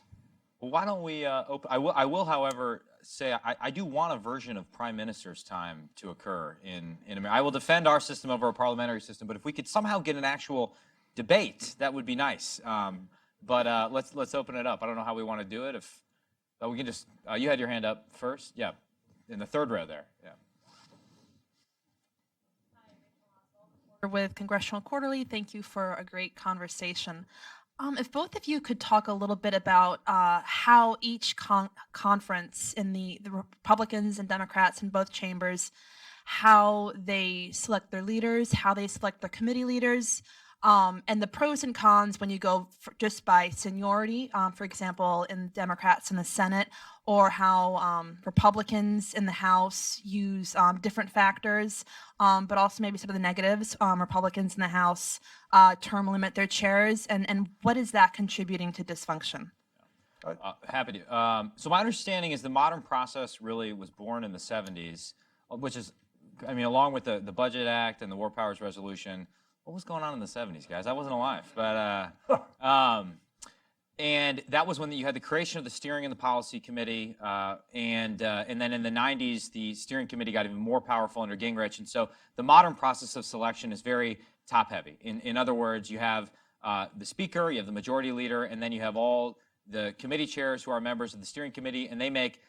Well, why don't we open? I will, however, say I do want a version of Prime Minister's time to occur in America. I will defend our system over a parliamentary system, but if we could somehow get an actual debate, that would be nice. But let's open it up. I don't know how we want to do it. If we can just, you had your hand up first, yeah, in the third row there, yeah. With Congressional Quarterly, thank you for a great conversation. If both of you could talk a little bit about how each conference in the Republicans and Democrats in both chambers, how they select their leaders, how they select their committee leaders, and the pros and cons when you go just by seniority, for example, in Democrats in the Senate, or how Republicans in the House use different factors, but also maybe some of the negatives. Republicans in the House term limit their chairs, and what is that contributing to dysfunction? Happy to. So my understanding is the modern process really was born in the 70s, which is, I mean, along with the Budget Act and the War Powers Resolution. What was going on in the 70s, guys? I wasn't alive, but and that was when you had the creation of the Steering and the Policy Committee, and then in the 90s, the Steering Committee got even more powerful under Gingrich, and so the modern process of selection is very top-heavy. In other words, you have the Speaker, you have the Majority Leader, and then you have all the committee chairs who are members of the Steering Committee, and they make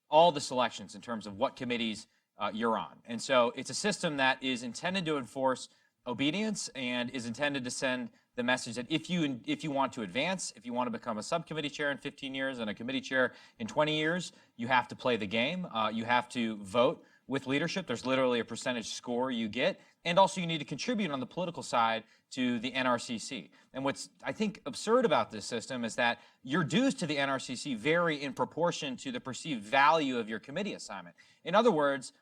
all the selections in terms of what committees you're on. And so it's a system that is intended to enforce obedience and is intended to send the message that if you want to advance, if you want to become a subcommittee chair in 15 years and a committee chair in 20 years, you have to play the game. You have to vote with leadership. There's literally a percentage score you get. And also you need to contribute on the political side to the NRCC. And what's, I think, absurd about this system is that your dues to the NRCC vary in proportion to the perceived value of your committee assignment. In other words,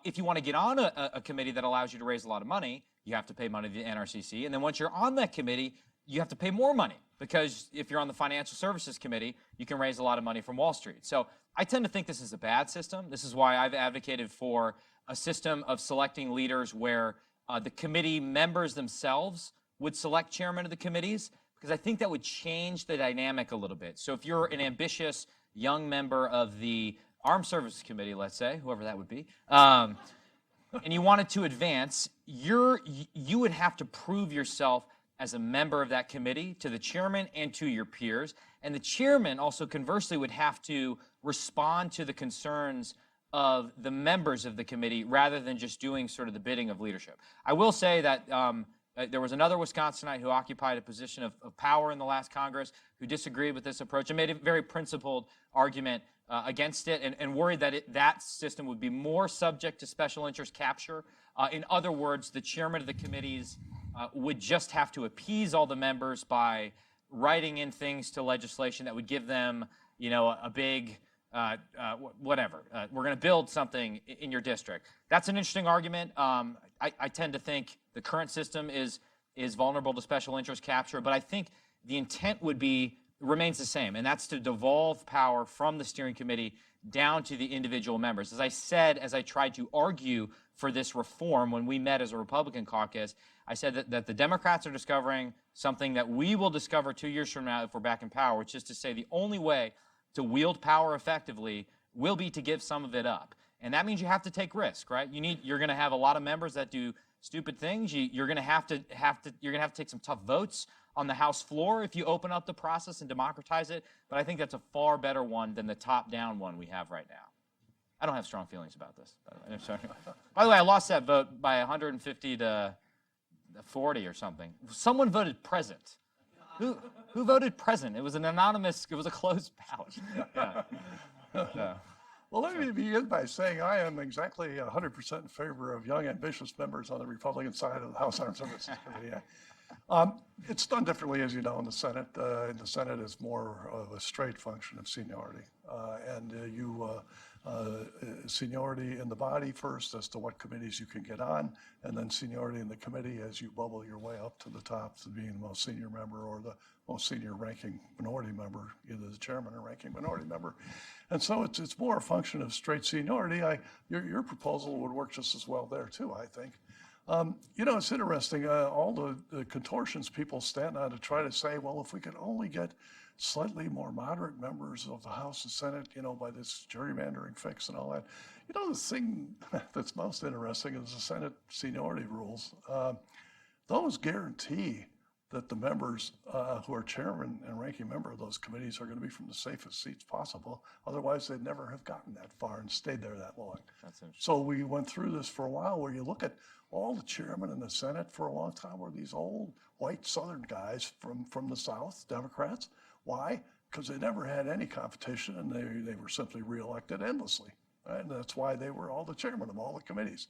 if you want to get on a committee that allows you to raise a lot of money, you have to pay money to the NRCC. And then once you're on that committee, you have to pay more money because if you're on the Financial Services Committee, you can raise a lot of money from Wall Street. So I tend to think this is a bad system. This is why I've advocated for a system of selecting leaders where the committee members themselves would select chairmen of the committees, because I think that would change the dynamic a little bit. So if you're an ambitious young member of the Armed Services Committee, let's say, whoever that would be, and you wanted to advance, you would have to prove yourself as a member of that committee to the chairman and to your peers. And the chairman also conversely would have to respond to the concerns of the members of the committee rather than just doing sort of the bidding of leadership. I will say that there was another Wisconsinite who occupied a position of power in the last Congress who disagreed with this approach and made a very principled argument against it and worried that that system would be more subject to special interest capture. In other words, the chairman of the committees would just have to appease all the members by writing in things to legislation that would give them, you know, a big whatever. We're going to build something in your district. That's an interesting argument. I tend to think the current system is vulnerable to special interest capture, but I think the intent remains the same, and that's to devolve power from the steering committee down to the individual members. As I said, as I tried to argue for this reform when we met as a Republican caucus, I said that the Democrats are discovering something that we will discover 2 years from now if we're back in power, which is to say the only way to wield power effectively will be to give some of it up. And that means you have to take risk, right? You're going to have a lot of members that do stupid things. You're going to have to take some tough votes on the House floor if you open up the process and democratize it. But I think that's a far better one than the top-down one we have right now. I don't have strong feelings about this. By the way, I lost that vote by 150 to 40 or something. Someone voted present. Who voted present? It was an anonymous. It was a closed ballot. Yeah. Well, let me begin by saying I am exactly 100% in favor of young, ambitious members on the Republican side of the House Armed Services Committee. It's done differently, as you know, in the Senate. In the Senate, it's more of a straight function of seniority. Seniority in the body first as to what committees you can get on, and then seniority in the committee as you bubble your way up to the top to being the most senior member or the most senior ranking minority member, either the chairman or ranking minority member. And so it's more a function of straight seniority. Your proposal would work just as well there too, I think. It's interesting, all the contortions people stand on to try to say, well, if we could only get slightly more moderate members of the House and Senate, by this gerrymandering fix and all that. The thing that's most interesting is the Senate seniority rules. Those guarantee that the members who are chairman and ranking member of those committees are going to be from the safest seats possible. Otherwise, they'd never have gotten that far and stayed there that long. That's interesting. So we went through this for a while where you look at all the chairmen in the Senate for a long time were these old white Southern guys from the South, Democrats. Why? Because they never had any competition and they were simply reelected endlessly. Right? And that's why they were all the chairman of all the committees.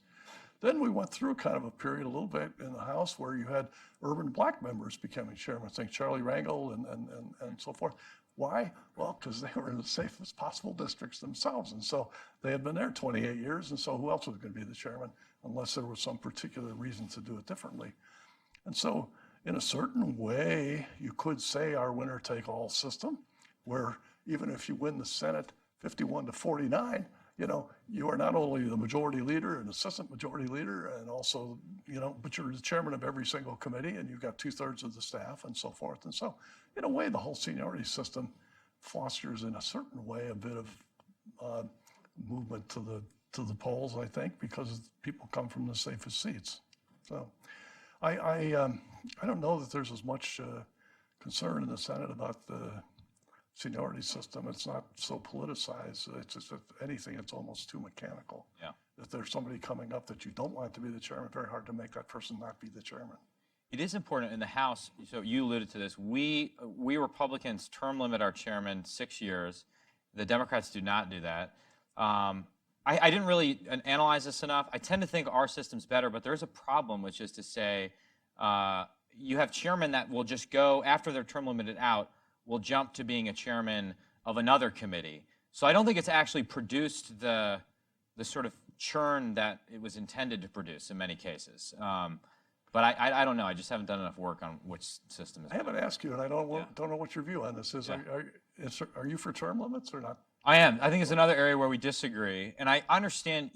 Then we went through kind of a period a little bit in the House where you had urban black members becoming chairman, think Charlie Rangel and so forth. Why? Well, because they were in the safest possible districts themselves. And so they had been there 28 years. And so who else was going to be the chairman unless there was some particular reason to do it differently? And so in a certain way, you could say our winner-take-all system, where even if you win the Senate 51 to 49, you are not only the majority leader and assistant majority leader, and also, but you're the chairman of every single committee, and you've got 2/3 of the staff, and so forth. And so, in a way, the whole seniority system fosters, in a certain way, a bit of movement to the polls, I think, because people come from the safest seats. So, I don't know that there's as much concern in the Senate about the seniority system. It's not so politicized. It's just, if anything, it's almost too mechanical. Yeah. If there's somebody coming up that you don't want to be the chairman, very hard to make that person not be the chairman. It is important in the House, so you alluded to this, we Republicans term limit our chairman 6 years. The Democrats do not do that. I didn't really analyze this enough. I tend to think our system's better, but there's a problem, which is to say you have chairmen that will just go, after their term limited out, will jump to being a chairman of another committee. So I don't think it's actually produced the sort of churn that it was intended to produce in many cases. But I don't know. I just haven't done enough work on which system is. I haven't asked you, and I don't know what your view on this is. Yeah. Are you for term limits or not? I am. I think it's another area where we disagree. And I understand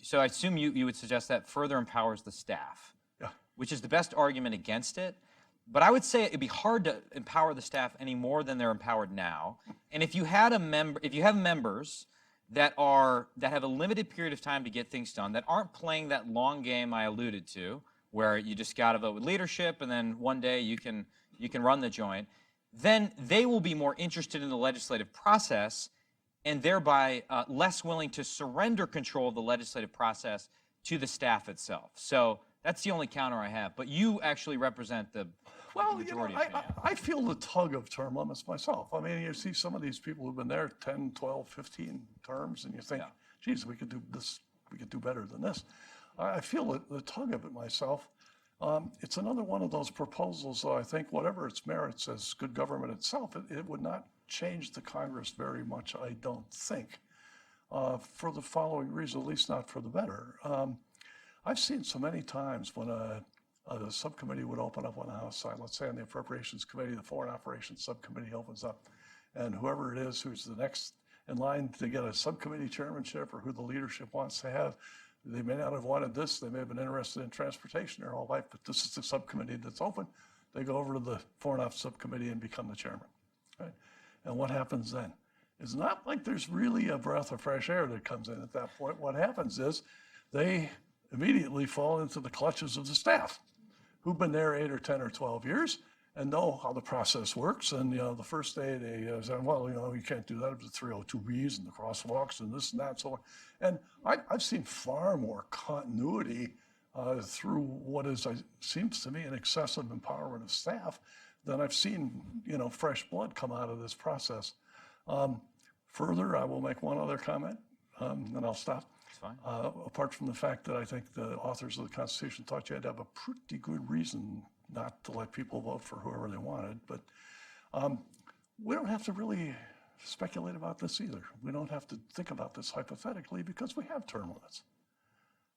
so I assume you would suggest that further empowers the staff, which is the best argument against it. But I would say it'd be hard to empower the staff any more than they're empowered now. And if you have members that have a limited period of time to get things done, that aren't playing that long game I alluded to, where you just got to vote with leadership and then one day you can run the joint, then they will be more interested in the legislative process and thereby less willing to surrender control of the legislative process to the staff itself. So that's the only counter I have. But you actually represent the majority opinion. I feel the tug of term limits myself. I mean, you see some of these people who've been there 10, 12, 15 terms, and you think, geez, we could do this, we could do better than this. I feel the tug of it myself. It's another one of those proposals, though I think whatever its merits as good government itself, it would not changed the Congress very much, I don't think, for the following reason, at least not for the better. I've seen so many times when a subcommittee would open up on the House side, let's say on the Appropriations Committee, the Foreign Operations Subcommittee opens up, and whoever it is who's the next in line to get a subcommittee chairmanship or who the leadership wants to have, they may not have wanted this, they may have been interested in transportation their whole life, but this is the subcommittee that's open. They go over to the Foreign Office Subcommittee and become the chairman, right? And what happens then? It's not like there's really a breath of fresh air that comes in at that point. What happens is they immediately fall into the clutches of the staff who've been there 8 or 10 or 12 years and know how the process works. And, the first day they said, well, you can't do that. It's the 302Bs and the crosswalks and this and that and so on. And I've seen far more continuity through what seems to me an excessive empowerment of staff than I've seen, fresh blood come out of this process. Further, I will make one other comment, and I'll stop. It's fine. Apart from the fact that I think the authors of the Constitution thought you had to have a pretty good reason not to let people vote for whoever they wanted. But we don't have to really speculate about this either. We don't have to think about this hypothetically because we have term limits.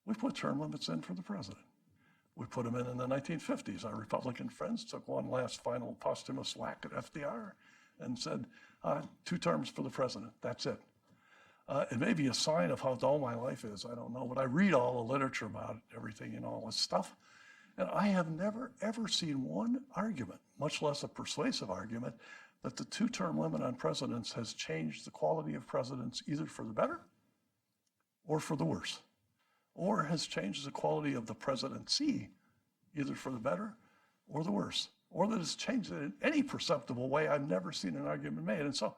We put term limits in for the president. We put them in the 1950s. Our Republican friends took one last final posthumous whack at FDR and said, 2 terms for the president, that's it. It may be a sign of how dull my life is, I don't know, but I read all the literature about everything and all this stuff, and I have never, ever seen one argument, much less a persuasive argument, that the 2-term limit on presidents has changed the quality of presidents either for the better or for the worse, or has changed the quality of the presidency either for the better or the worse, or that it's changed it in any perceptible way. I've never seen an argument made. And so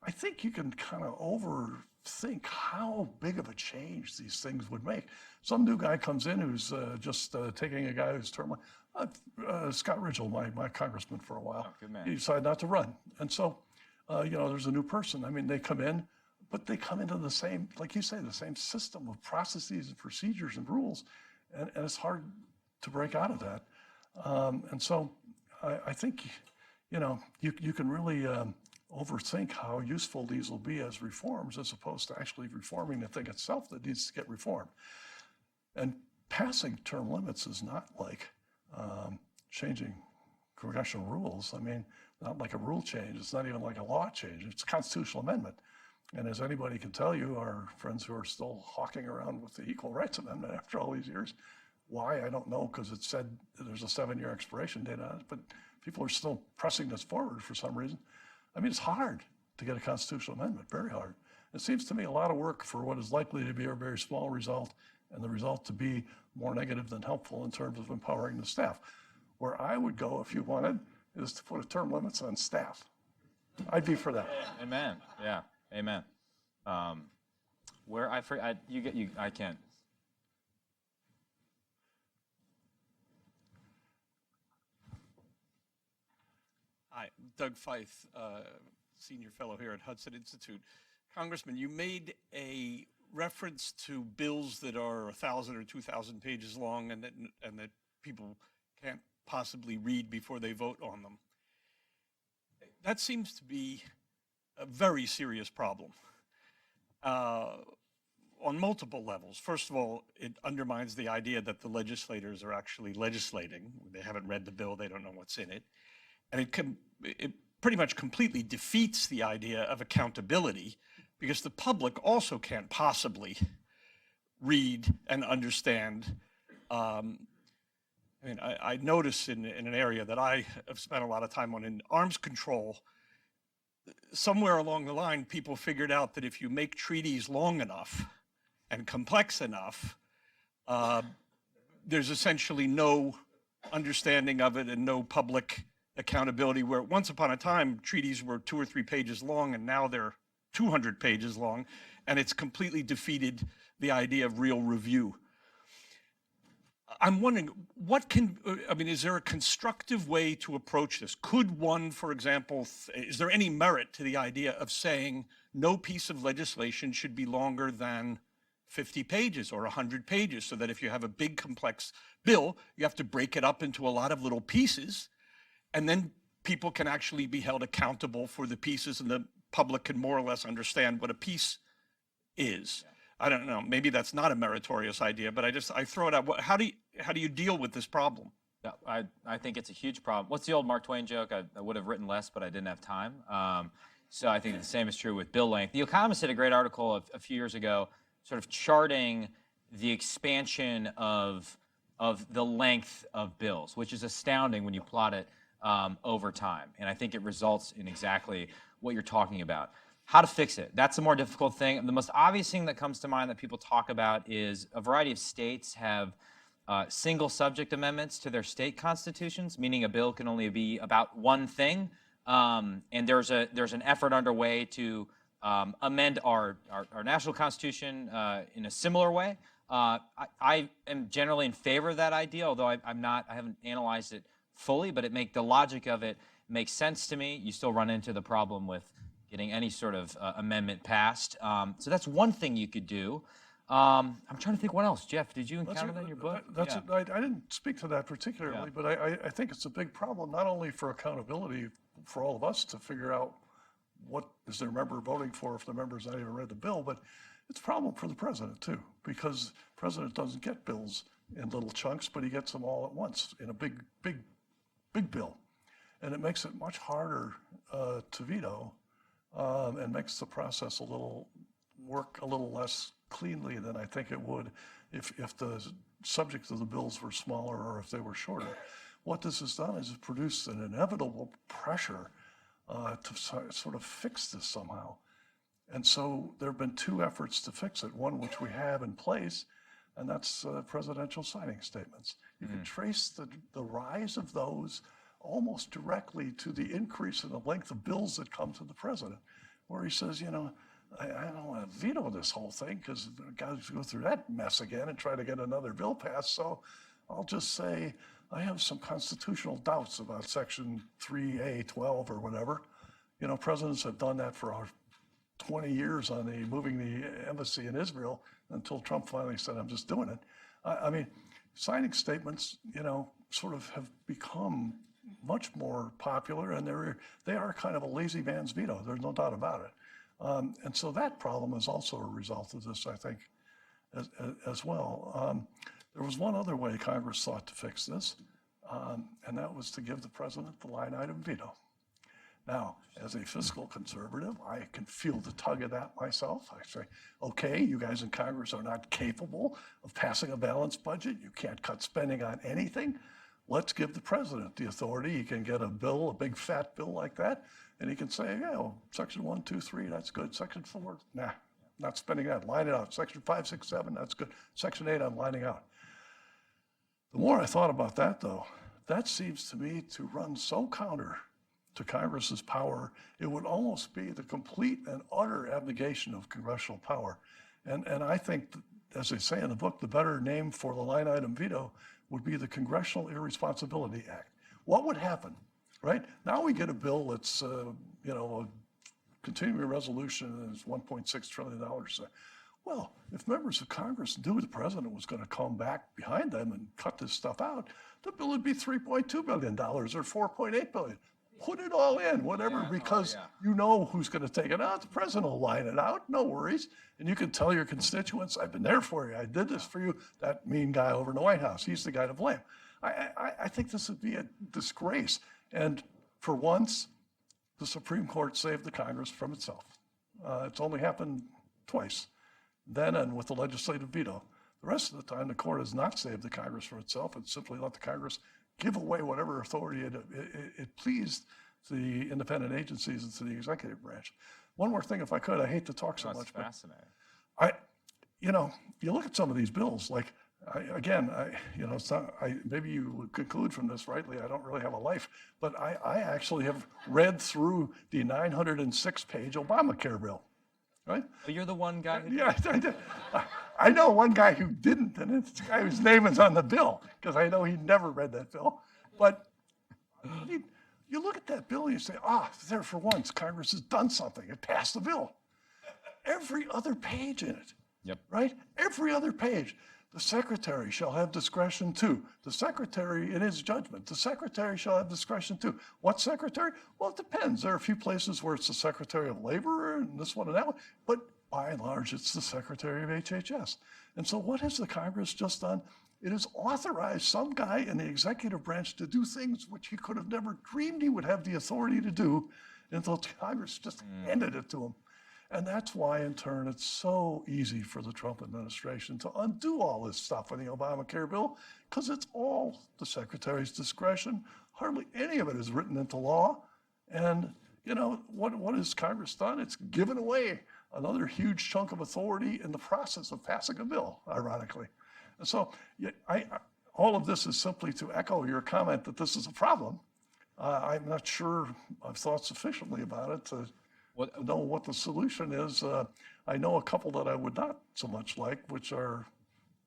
I think you can kind of overthink how big of a change these things would make. Some new guy comes in who's just taking a guy who's term, Scott Ridgel, my congressman for a while. Oh, good man. He decided not to run. And so, there's a new person. I mean, they come in, but they come into the same, like you say, the same system of processes and procedures and rules. And it's hard to break out of that. And so I think, you can really overthink how useful these will be as reforms as opposed to actually reforming the thing itself that needs to get reformed. And passing term limits is not like changing congressional rules. I mean, not like a rule change. It's not even like a law change. It's a constitutional amendment. And as anybody can tell you, our friends who are still hawking around with the Equal Rights Amendment after all these years, why, I don't know, because it said there's a 7-year expiration date on it, but people are still pressing this forward for some reason. I mean, it's hard to get a constitutional amendment, very hard. It seems to me a lot of work for what is likely to be a very small result, and the result to be more negative than helpful in terms of empowering the staff. Where I would go, if you wanted, is to put a term limits on staff. I'd be for that. Amen. Yeah. Amen. I can't. Hi, Doug Feith, Senior Fellow here at Hudson Institute. Congressman, you made a reference to bills that are 1,000 or 2,000 pages long and that people can't possibly read before they vote on them. That seems to be a very serious problem on multiple levels. First of all, it undermines the idea that the legislators are actually legislating. They haven't read the bill, they don't know what's in it. And it pretty much completely defeats the idea of accountability because the public also can't possibly read and understand. I notice in an area that I have spent a lot of time on in arms control, somewhere along the line, people figured out that if you make treaties long enough and complex enough, there's essentially no understanding of it and no public accountability, where once upon a time treaties were 2 or 3 pages long and now they're 200 pages long, and it's completely defeated the idea of real review. I'm wondering, is there a constructive way to approach this? Could one, for example, is there any merit to the idea of saying no piece of legislation should be longer than 50 pages or 100 pages, so that if you have a big complex bill, you have to break it up into a lot of little pieces and then people can actually be held accountable for the pieces, and the public can more or less understand what a piece is. I don't know, maybe that's not a meritorious idea, but I throw it out. How do you deal with this problem? Yeah, I think it's a huge problem. What's the old Mark Twain joke? I would have written less, but I didn't have time. So I think the same is true with bill length. The Economist did a great article a few years ago, sort of charting the expansion of the length of bills, which is astounding when you plot it over time. And I think it results in exactly what you're talking about. How to fix it? That's the more difficult thing. The most obvious thing that comes to mind that people talk about is a variety of states have single subject amendments to their state constitutions, meaning a bill can only be about one thing. And there's an effort underway to amend our national constitution in a similar way. I am generally in favor of that idea, although I haven't analyzed it fully, but the logic of it makes sense to me. You still run into the problem with getting any sort of amendment passed. So that's one thing you could do. I'm trying to think what else. Jeff, did you encounter that in your book? I didn't speak to that particularly, but I think it's a big problem, not only for accountability for all of us to figure out what is their member voting for if the member's not even read the bill, but it's a problem for the president too, because the president doesn't get bills in little chunks, but he gets them all at once in a big bill. And it makes it much harder to veto and makes the process work a little less cleanly than I think it would if the subject of the bills were smaller or if they were shorter. What this has done is produced an inevitable pressure to sort of fix this somehow. And so there have been two efforts to fix it, one which we have in place, and that's presidential signing statements. You can trace the rise of those almost directly to the increase in the length of bills that come to the president, where he says, I don't want to veto this whole thing because I've got to go through that mess again and try to get another bill passed. So I'll just say I have some constitutional doubts about Section 3A, 12 or whatever. Presidents have done that for 20 years on moving the embassy in Israel until Trump finally said, I'm just doing it. I mean, signing statements, sort of have become much more popular, and they are kind of a lazy man's veto. There's no doubt about it. And so that problem is also a result of this, I think, as well. There was one other way Congress thought to fix this, and that was to give the president the line item veto. Now, as a fiscal conservative, I can feel the tug of that myself. I say, okay, you guys in Congress are not capable of passing a balanced budget. You can't cut spending on anything. Let's give the president the authority. He can get a bill, a big fat bill like that, and he can say, Section 1, 2, 3, that's good. Section 4, nah, not spending that. Line it out. Section 5, 6, 7, that's good. Section 8, I'm lining out. The more I thought about that, though, that seems to me to run so counter to Congress's power, it would almost be the complete and utter abnegation of congressional power. And I think, as they say in the book, the better name for the line item veto would be the Congressional Irresponsibility Act. What would happen, right? Now we get a bill that's, a continuing resolution and it's $1.6 trillion. Well, if members of Congress knew the president was going to come back behind them and cut this stuff out, the bill would be $3.2 billion or $4.8 billion. Put it all in, whatever, because you know who's going to take it out. The president will line it out, no worries. And you can tell your constituents, I've been there for you, I did this for you. That mean guy over in the White House, he's the guy to blame. I think this would be a disgrace. And for once, the Supreme Court saved the Congress from itself. It's only happened twice, then and with the legislative veto. The rest of the time, the court has not saved the Congress from itself and simply let the Congress give away whatever authority it pleased to the independent agencies and to the executive branch. One more thing, if I could, I hate to talk so much. That's fascinating. You look at some of these bills, like, maybe you would conclude from this rightly, I don't really have a life, but I actually have read through the 906-page Obamacare bill, right? But you're the one guy who Yeah, I did. I know one guy who didn't, and it's the guy whose name is on the bill, because I know he never read that bill. But you look at that bill and you say, there for once, Congress has done something. It passed the bill. Every other page in it, right? Every other page. The secretary shall have discretion too. The secretary, in his judgment, the secretary shall have discretion too. What secretary? Well, it depends. There are a few places where it's the Secretary of Labor and this one and that one, but by and large, it's the Secretary of HHS. And so what has the Congress just done? It has authorized some guy in the executive branch to do things which he could have never dreamed he would have the authority to do until Congress just handed it to him. And that's why, in turn, it's so easy for the Trump administration to undo all this stuff in the Obamacare bill, because it's all the secretary's discretion. Hardly any of it is written into law. And, you know, what has Congress done? It's given away another huge chunk of authority in the process of passing a bill, ironically. And so all of this is simply to echo your comment that this is a problem. I'm not sure I've thought sufficiently about it to know what the solution is. I know a couple that I would not so much like, which are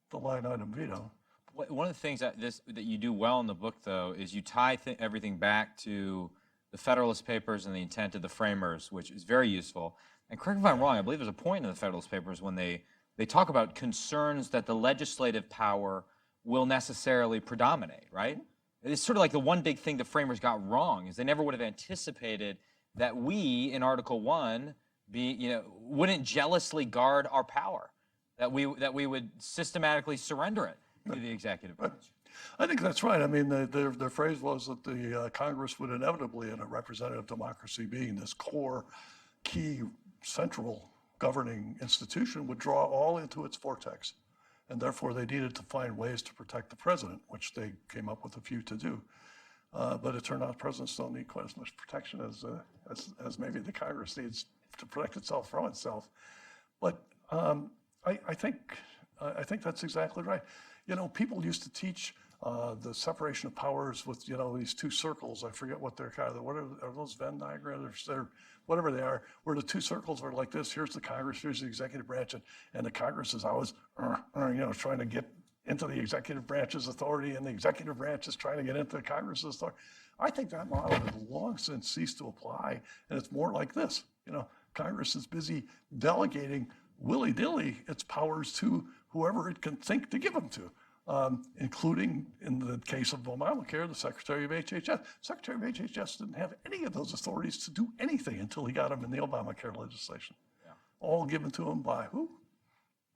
the line item veto. One of the things that you do well in the book, though, is you tie everything back to the Federalist Papers and the intent of the framers, which is very useful. And correct me if I'm wrong, I believe there's a point in the Federalist Papers when they talk about concerns that the legislative power will necessarily predominate, right? It's sort of like the one big thing the framers got wrong is they never would have anticipated that we, in Article 1, wouldn't jealously guard our power, that we would systematically surrender it to the executive branch. I think that's right. I mean, their phrase was that the Congress would inevitably, in a representative democracy being this core, key, central governing institution, would draw all into its vortex. And therefore, they needed to find ways to protect the president, which they came up with a few to do. But it turned out presidents don't need quite as much protection as maybe the Congress needs to protect itself from itself. But I think that's exactly right. You know, people used to teach the separation of powers with, you know, these two circles. I forget what they're kind of, what are those Venn diagrams? They're whatever they are, where the two circles are like this. Here's the Congress, here's the executive branch, and the Congress is always, trying to get into the executive branch's authority, and the executive branch is trying to get into the Congress's authority. I think that model has long since ceased to apply, and it's more like this. You know, Congress is busy delegating willy-nilly its powers to whoever it can think to give them to, including, in the case of Obamacare, the Secretary of HHS. Secretary of HHS didn't have any of those authorities to do anything until he got them in the Obamacare legislation. Yeah. All given to him by who?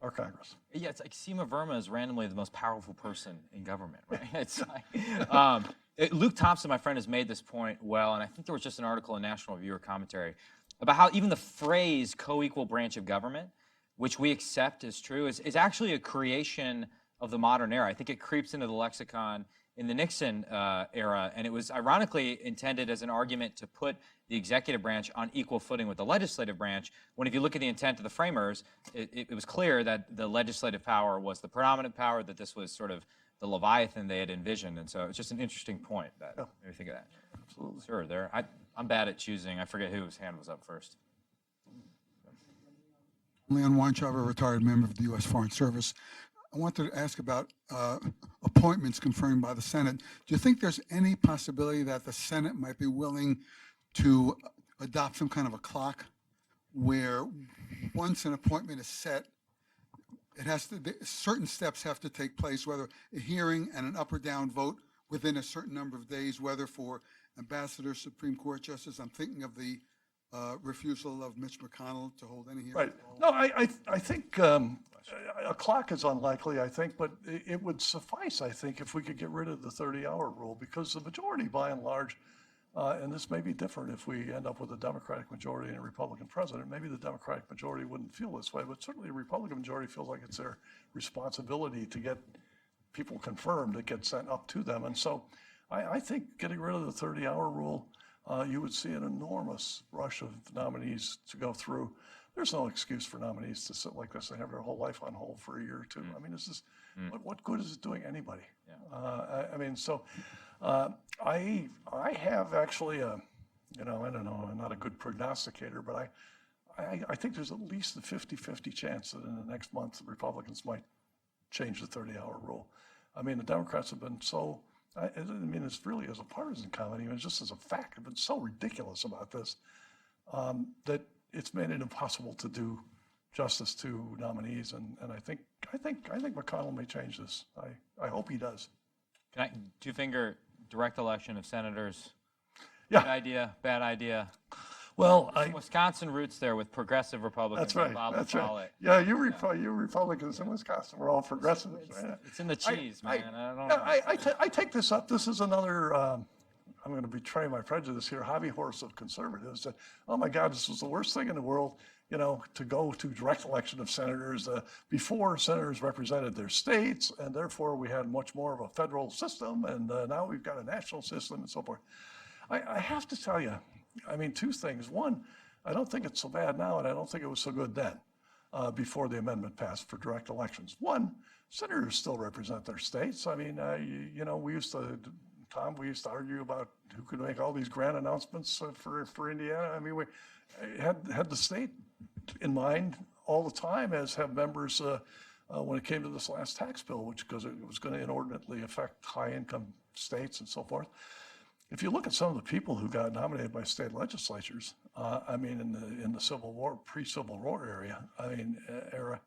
Our Congress. Yeah, it's like Seema Verma is randomly the most powerful person in government, right? It's like, Luke Thompson, my friend, has made this point well, and I think there was just an article in National Review or Commentary about how even the phrase co-equal branch of government, which we accept as true, is actually a creation of the modern era. I think it creeps into the lexicon in the Nixon era, and it was ironically intended as an argument to put the executive branch on equal footing with the legislative branch, when if you look at the intent of the framers, it was clear that the legislative power was the predominant power, that this was sort of the Leviathan they had envisioned. And so it's just an interesting point that made me think of that. Absolutely. Sure, I'm bad at choosing. I forget whose hand was up first. Leon Weintraub, retired member of the U.S. Foreign Service. I wanted to ask about appointments confirmed by the Senate. Do you think there's any possibility that the Senate might be willing to adopt some kind of a clock where once an appointment is set, it has to, certain steps have to take place, whether a hearing and an up or down vote within a certain number of days, whether for Ambassador, Supreme Court Justice, I'm thinking of the refusal of Mitch McConnell to hold any hearing. Right. No, I think a clock is unlikely, I think, but it would suffice, I think, if we could get rid of the 30-hour rule, because the majority, by and large, and this may be different if we end up with a Democratic majority and a Republican president. Maybe the Democratic majority wouldn't feel this way, but certainly the Republican majority feels like it's their responsibility to get people confirmed that get sent up to them. And so I think getting rid of the 30-hour rule, you would see an enormous rush of nominees to go through. There's no excuse for nominees to sit like this and have their whole life on hold for a year or two. I mean, what good is it doing anybody? Yeah. I mean, so I have actually I don't know, I'm not a good prognosticator, but I think there's at least a 50-50 chance that in the next month the Republicans might change the 30-hour rule. I mean, the Democrats have been so, I mean, it's really as a partisan comment, even just as a fact, have been so ridiculous about this that it's made it impossible to do justice two nominees, and I think McConnell may change this. I hope he does. Can I two-finger direct election of senators? Yeah. Good idea, bad idea. Well, Some Wisconsin roots there with progressive Republicans. that's right. Bob That's would call right. it. Yeah, you Republicans in Wisconsin, we're all progressives. Right? It's in the cheese, man. I don't Yeah, know. I take this up. This is another, I'm going to betray my prejudice here, hobby horse of conservatives. That, oh my God, this was the worst thing in the world, you know, to go to direct election of senators. Before, senators represented their states, and therefore we had much more of a federal system, and now we've got a national system and so forth. I have to tell you, I mean, two things. One, I don't think it's so bad now, and I don't think it was so good then, before the amendment passed for direct elections. One, senators still represent their states. I mean, you know, we used to argue about who could make all these grand announcements for Indiana. I mean, we had the state in mind all the time, as have members when it came to this last tax bill, which, because it was going to inordinately affect high-income states and so forth. If you look at some of the people who got nominated by state legislatures, I mean, in the Civil War, pre-Civil War era,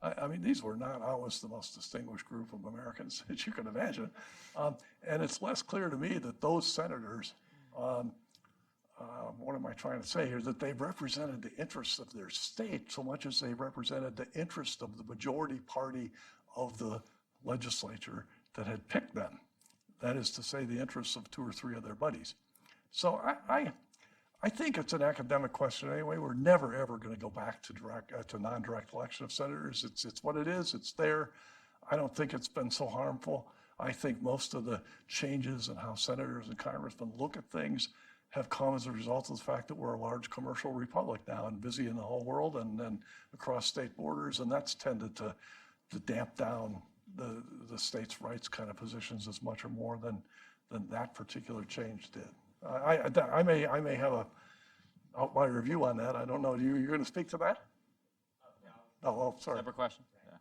I mean, these were not always the most distinguished group of Americans that you can imagine. And it's less clear to me that those senators, what am I trying to say here, that they represented the interests of their state so much as they represented the interest of the majority party of the legislature that had picked them. That is to say, the interests of two or three of their buddies. So I think it's an academic question anyway. We're never, ever going to go back to non-direct election of senators. It's what it is. It's there. I don't think it's been so harmful. I think most of the changes in how senators and congressmen look at things have come as a result of the fact that we're a large commercial republic now and busy in the whole world and across state borders, and that's tended to damp down the states' rights kind of positions as much or more than that particular change did. I may have a outlier view on that. I don't know. You're going to speak to that? Oh, sorry. Separate question? Yeah.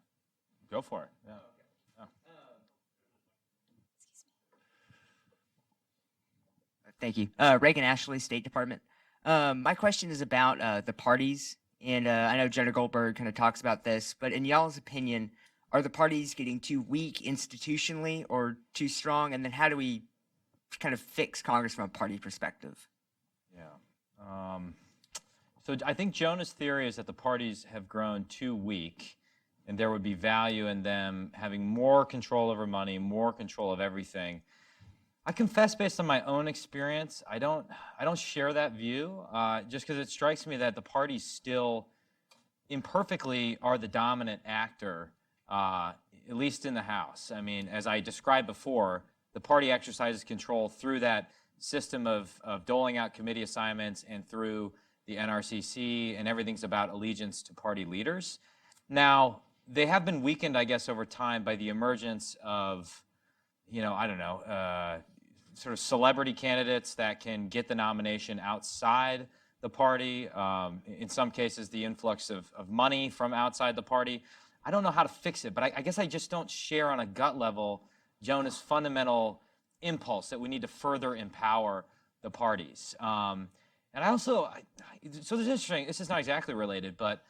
Go for it. Yeah. Thank you. Reagan Ashley, State Department. My question is about the parties, and I know Jenna Goldberg kind of talks about this, but in y'all's opinion, are the parties getting too weak institutionally or too strong? And then how do we kind of fix Congress from a party perspective? Yeah. So I think Jonah's theory is that the parties have grown too weak, and there would be value in them having more control over money, more control of everything. I confess, based on my own experience, I don't share that view, just because it strikes me that the parties still imperfectly are the dominant actor, at least in the House. I mean, as I described before, the party exercises control through that system of doling out committee assignments and through the NRCC, and everything's about allegiance to party leaders. Now, they have been weakened, I guess, over time by the emergence of, you know, I don't know, sort of celebrity candidates that can get the nomination outside the party. In some cases, the influx of money from outside the party. I don't know how to fix it, but I guess I just don't share on a gut level Jonah's fundamental impulse that we need to further empower the parties. And I also, so this is interesting, this is not exactly related, but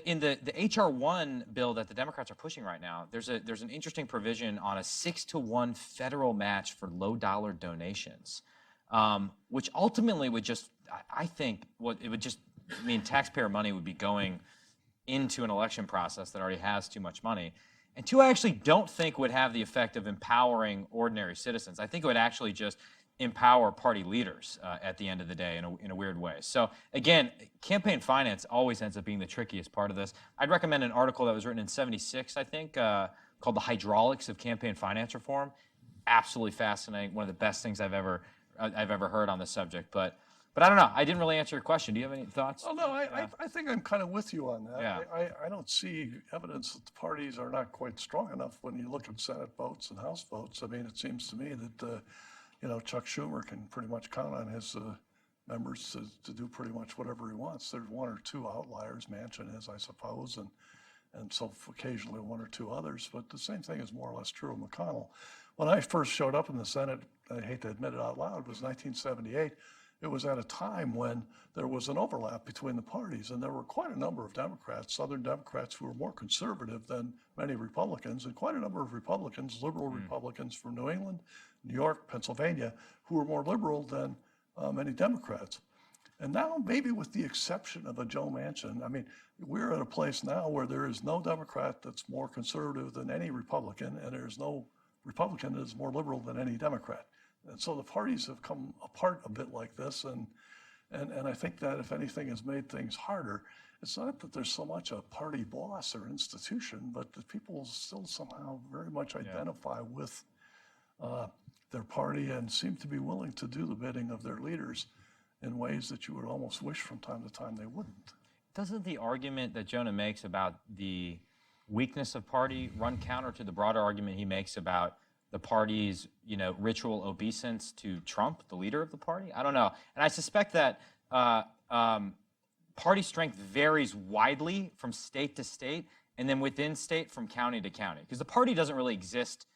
in the HR 1 bill that the Democrats are pushing right now, there's an interesting provision on a 6-to-1 federal match for low-dollar donations, which ultimately would just, I think, it would just mean taxpayer money would be going into an election process that already has too much money. And two, I actually don't think would have the effect of empowering ordinary citizens. I think it would actually just empower party leaders at the end of the day in a weird way. So again, campaign finance always ends up being the trickiest part of this. I'd recommend an article that was written in '76, I think, called The Hydraulics of Campaign Finance Reform. Absolutely fascinating. One of the best things I've ever heard on this subject. But I don't know. I didn't really answer your question. Do you have any thoughts? Oh, no, I think I'm kind of with you on that. Yeah. I don't see evidence that the parties are not quite strong enough when you look at Senate votes and House votes. I mean, it seems to me that, you know, Chuck Schumer can pretty much count on his members to do pretty much whatever he wants. There's one or two outliers, Manchin is, I suppose, and so occasionally one or two others, but the same thing is more or less true of McConnell. When I first showed up in the Senate, I hate to admit it out loud, it was 1978. it was at a time when there was an overlap between the parties, and there were quite a number of Democrats, Southern Democrats, who were more conservative than many Republicans, and quite a number of Republicans, liberal Republicans from New England, New York, Pennsylvania, who were more liberal than many Democrats. And now, maybe with the exception of a Joe Manchin, I mean, we're at a place now where there is no Democrat that's more conservative than any Republican, and there's no Republican that is more liberal than any Democrat. And so the parties have come apart a bit like this, and I think that if anything has made things harder, it's not that there's so much a party boss or institution, but that people still somehow very much identify with their party and seem to be willing to do the bidding of their leaders in ways that you would almost wish from time to time they wouldn't. Doesn't the argument that Jonah makes about the weakness of party run counter to the broader argument he makes about the party's, ritual obeisance to Trump, the leader of the party? I don't know. And I suspect that party strength varies widely from state to state, and then within state from county to county. Because the party doesn't really exist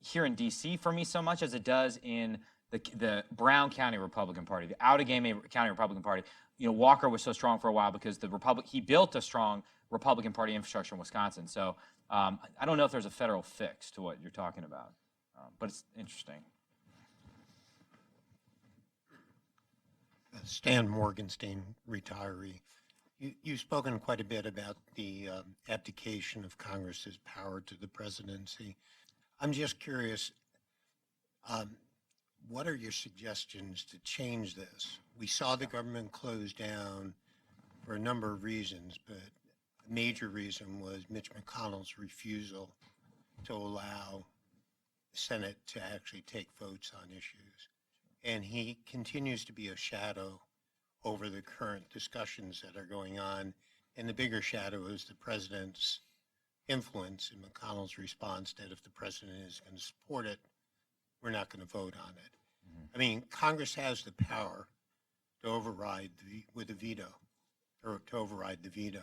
here in D.C. for me so much as it does in the Brown County Republican Party, the Outagamie County Republican Party. Walker was so strong for a while because he built a strong Republican Party infrastructure in Wisconsin. So I don't know if there's a federal fix to what you're talking about, but it's interesting. Stan Morgenstein, retiree. You've spoken quite a bit about the abdication of Congress's power to the presidency. I'm just curious, what are your suggestions to change this? We saw the government close down for a number of reasons, but a major reason was Mitch McConnell's refusal to allow the Senate to actually take votes on issues. And he continues to be a shadow over the current discussions that are going on. And the bigger shadow is the president's influence in McConnell's response that if the president is going to support it, we're not going to vote on it. I mean, Congress has the power to override with a veto, or to override the veto.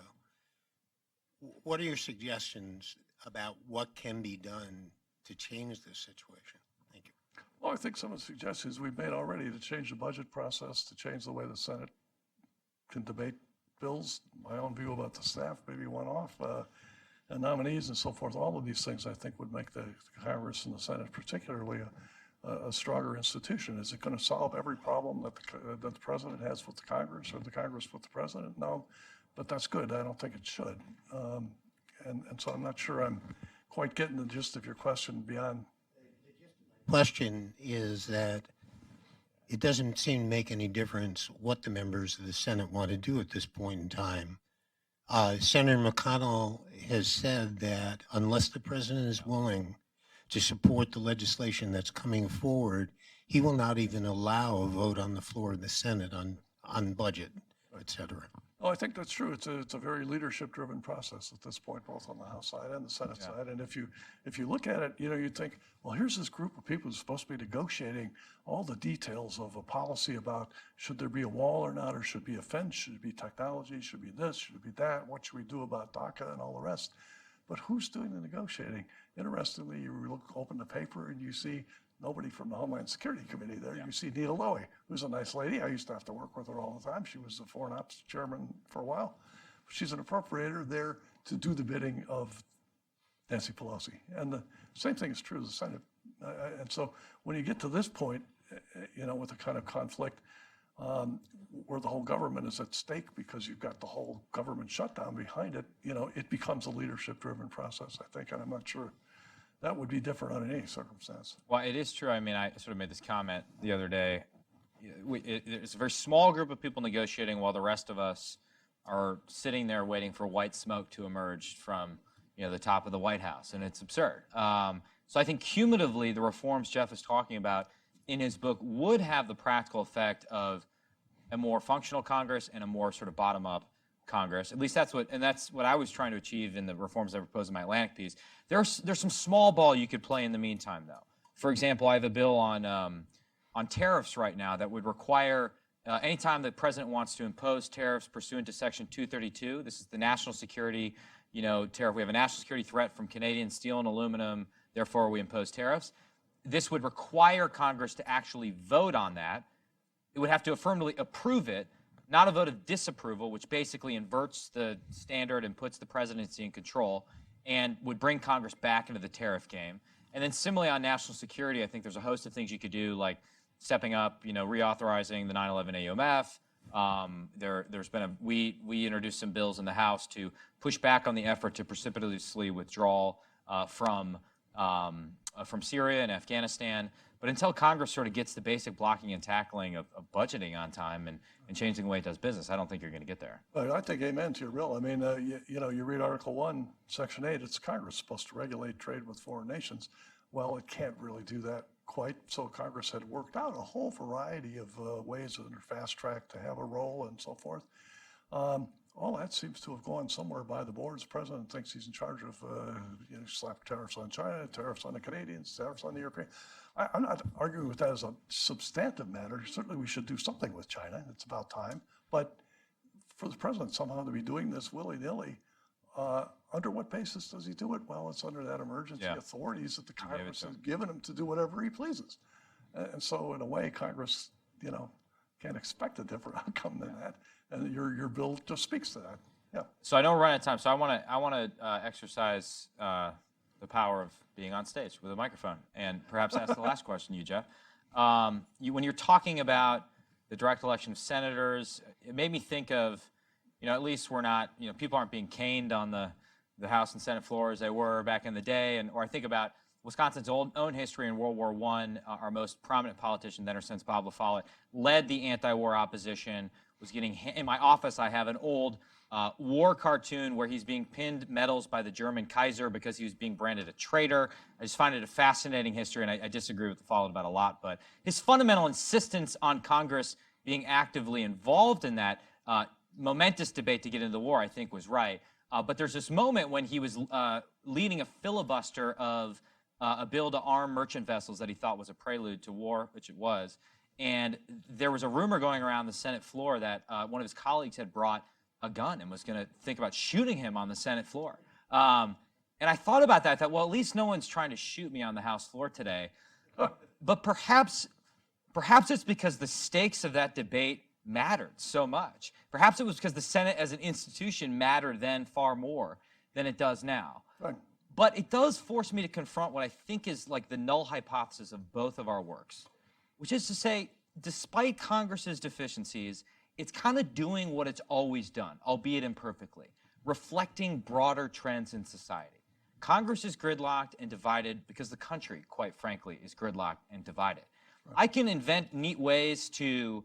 What are your suggestions about what can be done to change this situation? Thank you. Well, I think some of the suggestions we've made already to change the budget process, to change the way the Senate can debate bills, my own view about the staff, maybe one-off, and nominees and so forth, all of these things I think would make the Congress and the Senate particularly a stronger institution. Is it going to solve every problem that the president has with the Congress or the Congress with the president? No, but that's good. I don't think it should. And so I'm not sure I'm quite getting the gist of your question beyond. Question is that it doesn't seem to make any difference what the members of the Senate want to do at this point in time. Senator McConnell has said that unless the president is willing to support the legislation that's coming forward, he will not even allow a vote on the floor of the Senate on budget, et cetera. Oh, I think that's true. It's a very leadership-driven process at this point, both on the House side and the Senate side. And if you look at it, you'd think, well, here's this group of people who's supposed to be negotiating all the details of a policy about should there be a wall or not, or should it be a fence, should it be technology, should it be this, should it be that, what should we do about DACA and all the rest. But who's doing the negotiating? Interestingly, you open the paper and you see nobody from the Homeland Security Committee there. You see Nita Lowey, who's a nice lady. I used to have to work with her all the time. She was the Foreign Ops Chairman for a while. She's an appropriator there to do the bidding of Nancy Pelosi. And the same thing is true of the Senate. And so when you get to this point, with a kind of conflict where the whole government is at stake because you've got the whole government shutdown behind it, it becomes a leadership-driven process, I think. And I'm not sure that would be different under any circumstance. Well, it is true. I mean, I sort of made this comment the other day. It's a very small group of people negotiating while the rest of us are sitting there waiting for white smoke to emerge from the top of the White House, and it's absurd. So I think cumulatively, the reforms Jeff is talking about in his book would have the practical effect of a more functional Congress and a more sort of bottom-up Congress. At least that's what I was trying to achieve in the reforms I proposed in my Atlantic piece. There's some small ball you could play in the meantime, though. For example, I have a bill on tariffs right now that would require anytime the president wants to impose tariffs pursuant to Section 232. This is the national security, tariff. We have a national security threat from Canadian steel and aluminum. Therefore, we impose tariffs. This would require Congress to actually vote on that. it would have to affirmatively approve it, not a vote of disapproval, which basically inverts the standard and puts the presidency in control and would bring Congress back into the tariff game. And then similarly on national security, I think there's a host of things you could do, like stepping up, reauthorizing the 9/11 AUMF. We introduced some bills in the House to push back on the effort to precipitously withdraw from Syria and Afghanistan. But until Congress sort of gets the basic blocking and tackling of budgeting on time and changing the way it does business, I don't think you're going to get there. I think amen to your bill. I mean, you read Article 1, Section 8, it's Congress supposed to regulate trade with foreign nations. Well, it can't really do that quite. So Congress had worked out a whole variety of ways under fast track to have a role and so forth. All that seems to have gone somewhere by the boards. The president thinks he's in charge of, slap tariffs on China, tariffs on the Canadians, tariffs on the Europeans. I'm not arguing with that as a substantive matter. Certainly we should do something with China. It's about time. But for the president somehow to be doing this willy-nilly, under what basis does he do it? Well, it's under that emergency authorities that the Congress has given him to do whatever he pleases. And so in a way, Congress, can't expect a different outcome than that. And your bill just speaks to that. Yeah. So I know we're running out of time, so I want to exercise the power of being on stage with a microphone and perhaps ask the last question, you, Jeff. When you're talking about the direct election of senators, it made me think of, at least we're not, people aren't being caned on the House and Senate floor as they were back in the day. Or I think about Wisconsin's own history in World War I. Our most prominent politician then, or since Bob La Follette, led the anti-war opposition, was getting, in my office I have an old war cartoon where he's being pinned medals by the German Kaiser because he was being branded a traitor. I just find it a fascinating history, and I disagree with La Follette about a lot, but his fundamental insistence on Congress being actively involved in that momentous debate to get into the war, I think, was right. But there's this moment when he was leading a filibuster of a bill to arm merchant vessels that he thought was a prelude to war, which it was. And there was a rumor going around the Senate floor that one of his colleagues had brought a gun and was going to think about shooting him on the Senate floor. And I thought about that. I thought, well, at least no one's trying to shoot me on the House floor today. But perhaps it's because the stakes of that debate mattered so much. Perhaps it was because the Senate as an institution mattered then far more than it does now. Right. But it does force me to confront what I think is like the null hypothesis of both of our works, which is to say, despite Congress's deficiencies, it's kind of doing what it's always done, albeit imperfectly, reflecting broader trends in society. Congress is gridlocked and divided because the country, quite frankly, is gridlocked and divided. Right. I can invent neat ways to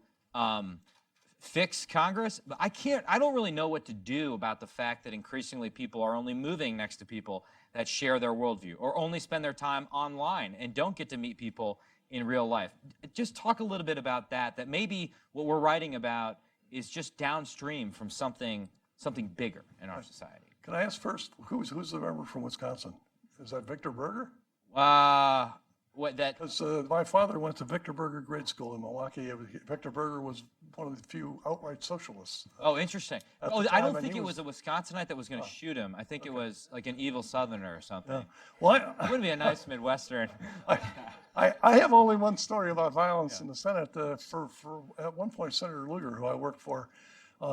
fix Congress, but I don't really know what to do about the fact that increasingly people are only moving next to people that share their worldview, or only spend their time online and don't get to meet people in real life. Just talk a little bit about that maybe what we're writing about is just downstream from something bigger in our society. Can I ask first, who's the member from Wisconsin? Is that Victor Berger? Because my father went to Victor Berger Grade School in Milwaukee. Victor Berger was one of the few outright socialists. Oh, interesting. I don't think it was a Wisconsinite that was going to shoot him. I think it was like an evil Southerner or something. Yeah. Well, it wouldn't be a nice Midwestern. I have only one story about violence in the Senate. For at one point, Senator Lugar, who I worked for,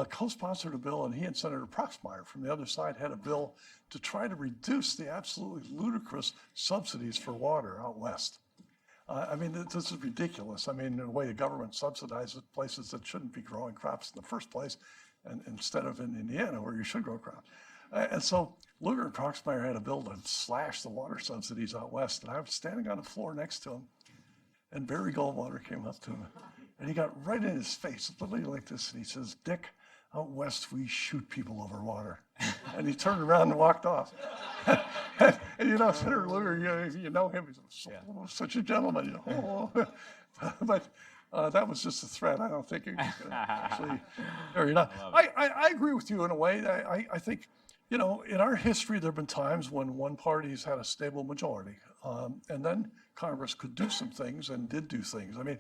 co-sponsored a bill, and he and Senator Proxmire from the other side had a bill to try to reduce the absolutely ludicrous subsidies for water out west. I mean, this is ridiculous. I mean, in a way, the government subsidizes places that shouldn't be growing crops in the first place, and instead of in Indiana, where you should grow crops. And so Lugar and Proxmire had a bill to slash the water subsidies out west, and I was standing on the floor next to him, and Barry Goldwater came up to him, and he got right in his face, literally like this, and he says, "Dick, out west, we shoot people over water." And he turned around and walked off. and Senator Lugar, you know him, he's such a gentleman, But that was just a threat. I don't think it actually carry it out. I agree with you in a way. I think You know, in our history, there have been times when one party's had a stable majority, and then Congress could do some things and did do things. I mean,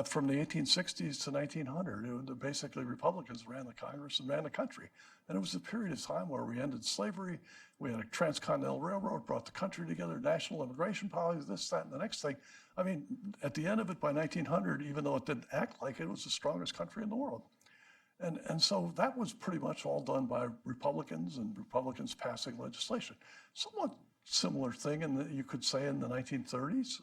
from the 1860s to 1900, basically Republicans ran the Congress and ran the country. And it was a period of time where we ended slavery, we had a transcontinental railroad, brought the country together, national immigration policies, this, that, and the next thing. I mean, at the end of it, by 1900, even though it didn't act like it, it was the strongest country in the world. And so that was pretty much all done by Republicans and Republicans passing legislation. Somewhat similar thing, you could say, in the 1930s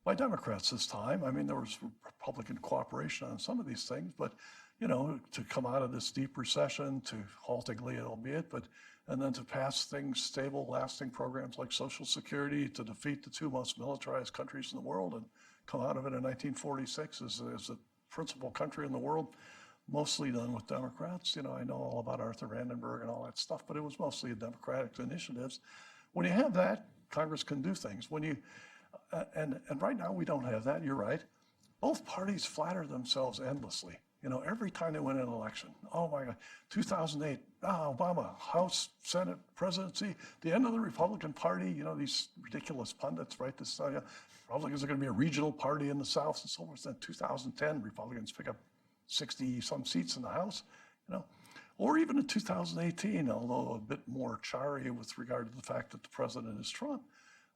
by Democrats this time. I mean, there was Republican cooperation on some of these things, but, you know, to come out of this deep recession, to haltingly albeit, and then to pass things, stable, lasting programs like Social Security, to defeat the two most militarized countries in the world and come out of it in 1946 as the principal country in the world. Mostly done with Democrats. You know, I know all about Arthur Vandenberg and all that stuff, but it was mostly a Democratic initiatives. When you have that, Congress can do things. When you, and right now we don't have that, you're right. Both parties flatter themselves endlessly. You know, every time they win an election, oh my God, 2008, Obama, House, Senate, presidency, the end of the Republican Party, you know, these ridiculous pundits, right? This, Republicans are going to be a regional party in the South and so forth. Then 2010, Republicans pick up 60 some seats in the House, you know, or even in 2018, although a bit more charry with regard to the fact that the president is Trump.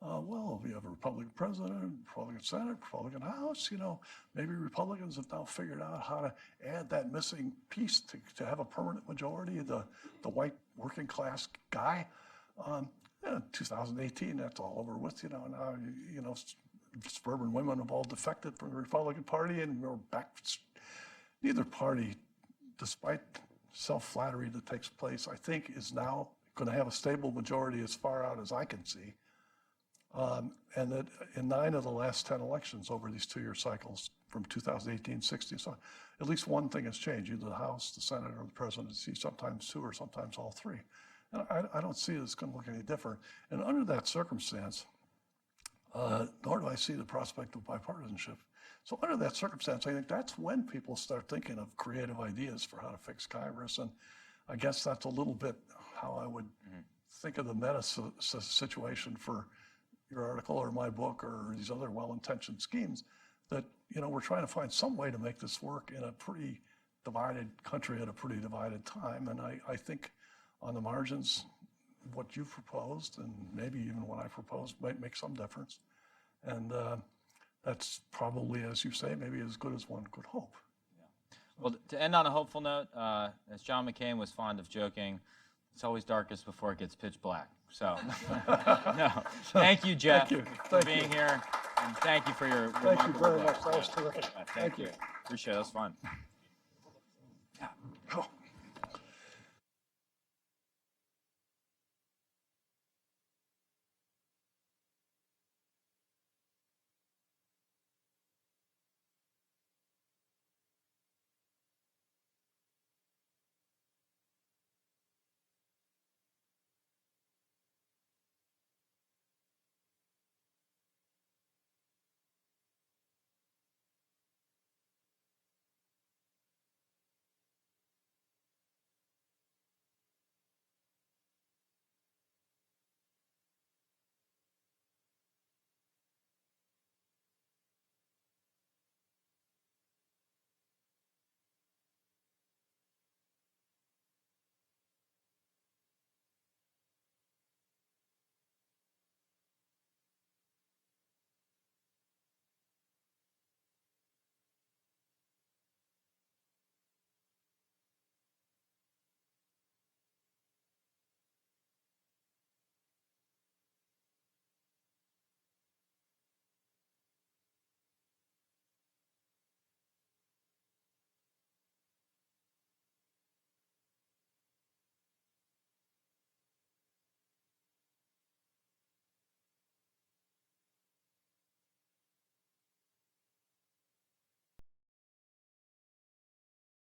Well, we have a Republican president, Republican Senate, Republican House, you know, maybe Republicans have now figured out how to add that missing piece to have a permanent majority, the white working class guy. 2018, that's all over with, you know, now, you know, suburban women have all defected from the Republican Party and we're back. Neither party, despite self-flattery that takes place, I think is now going to have a stable majority as far out as I can see. And that in 9 of the last 10 elections over these 2-year cycles from 2018, 16, so at least one thing has changed, either the House, the Senate, or the presidency, sometimes 2 or sometimes all 3. And I don't see it's going to look any different. And under that circumstance, nor do I see the prospect of bipartisanship. So under that circumstance, I think that's when people start thinking of creative ideas for how to fix Congress. And I guess that's a little bit how I would think of the meta situation for your article or my book or these other well-intentioned schemes, that, you know, we're trying to find some way to make this work in a pretty divided country at a pretty divided time. And I think on the margins, what you've proposed and maybe even what I proposed might make some difference. And that's probably, as you say, maybe as good as one could hope. Well, to end on a hopeful note, as John McCain was fond of joking, it's always darkest before it gets pitch black. So, no. Thank you, Jeff, for being here, and thank you for your Thank you very remarkable much. book. That was terrific. Thank you. Appreciate it. That was fun. Oh.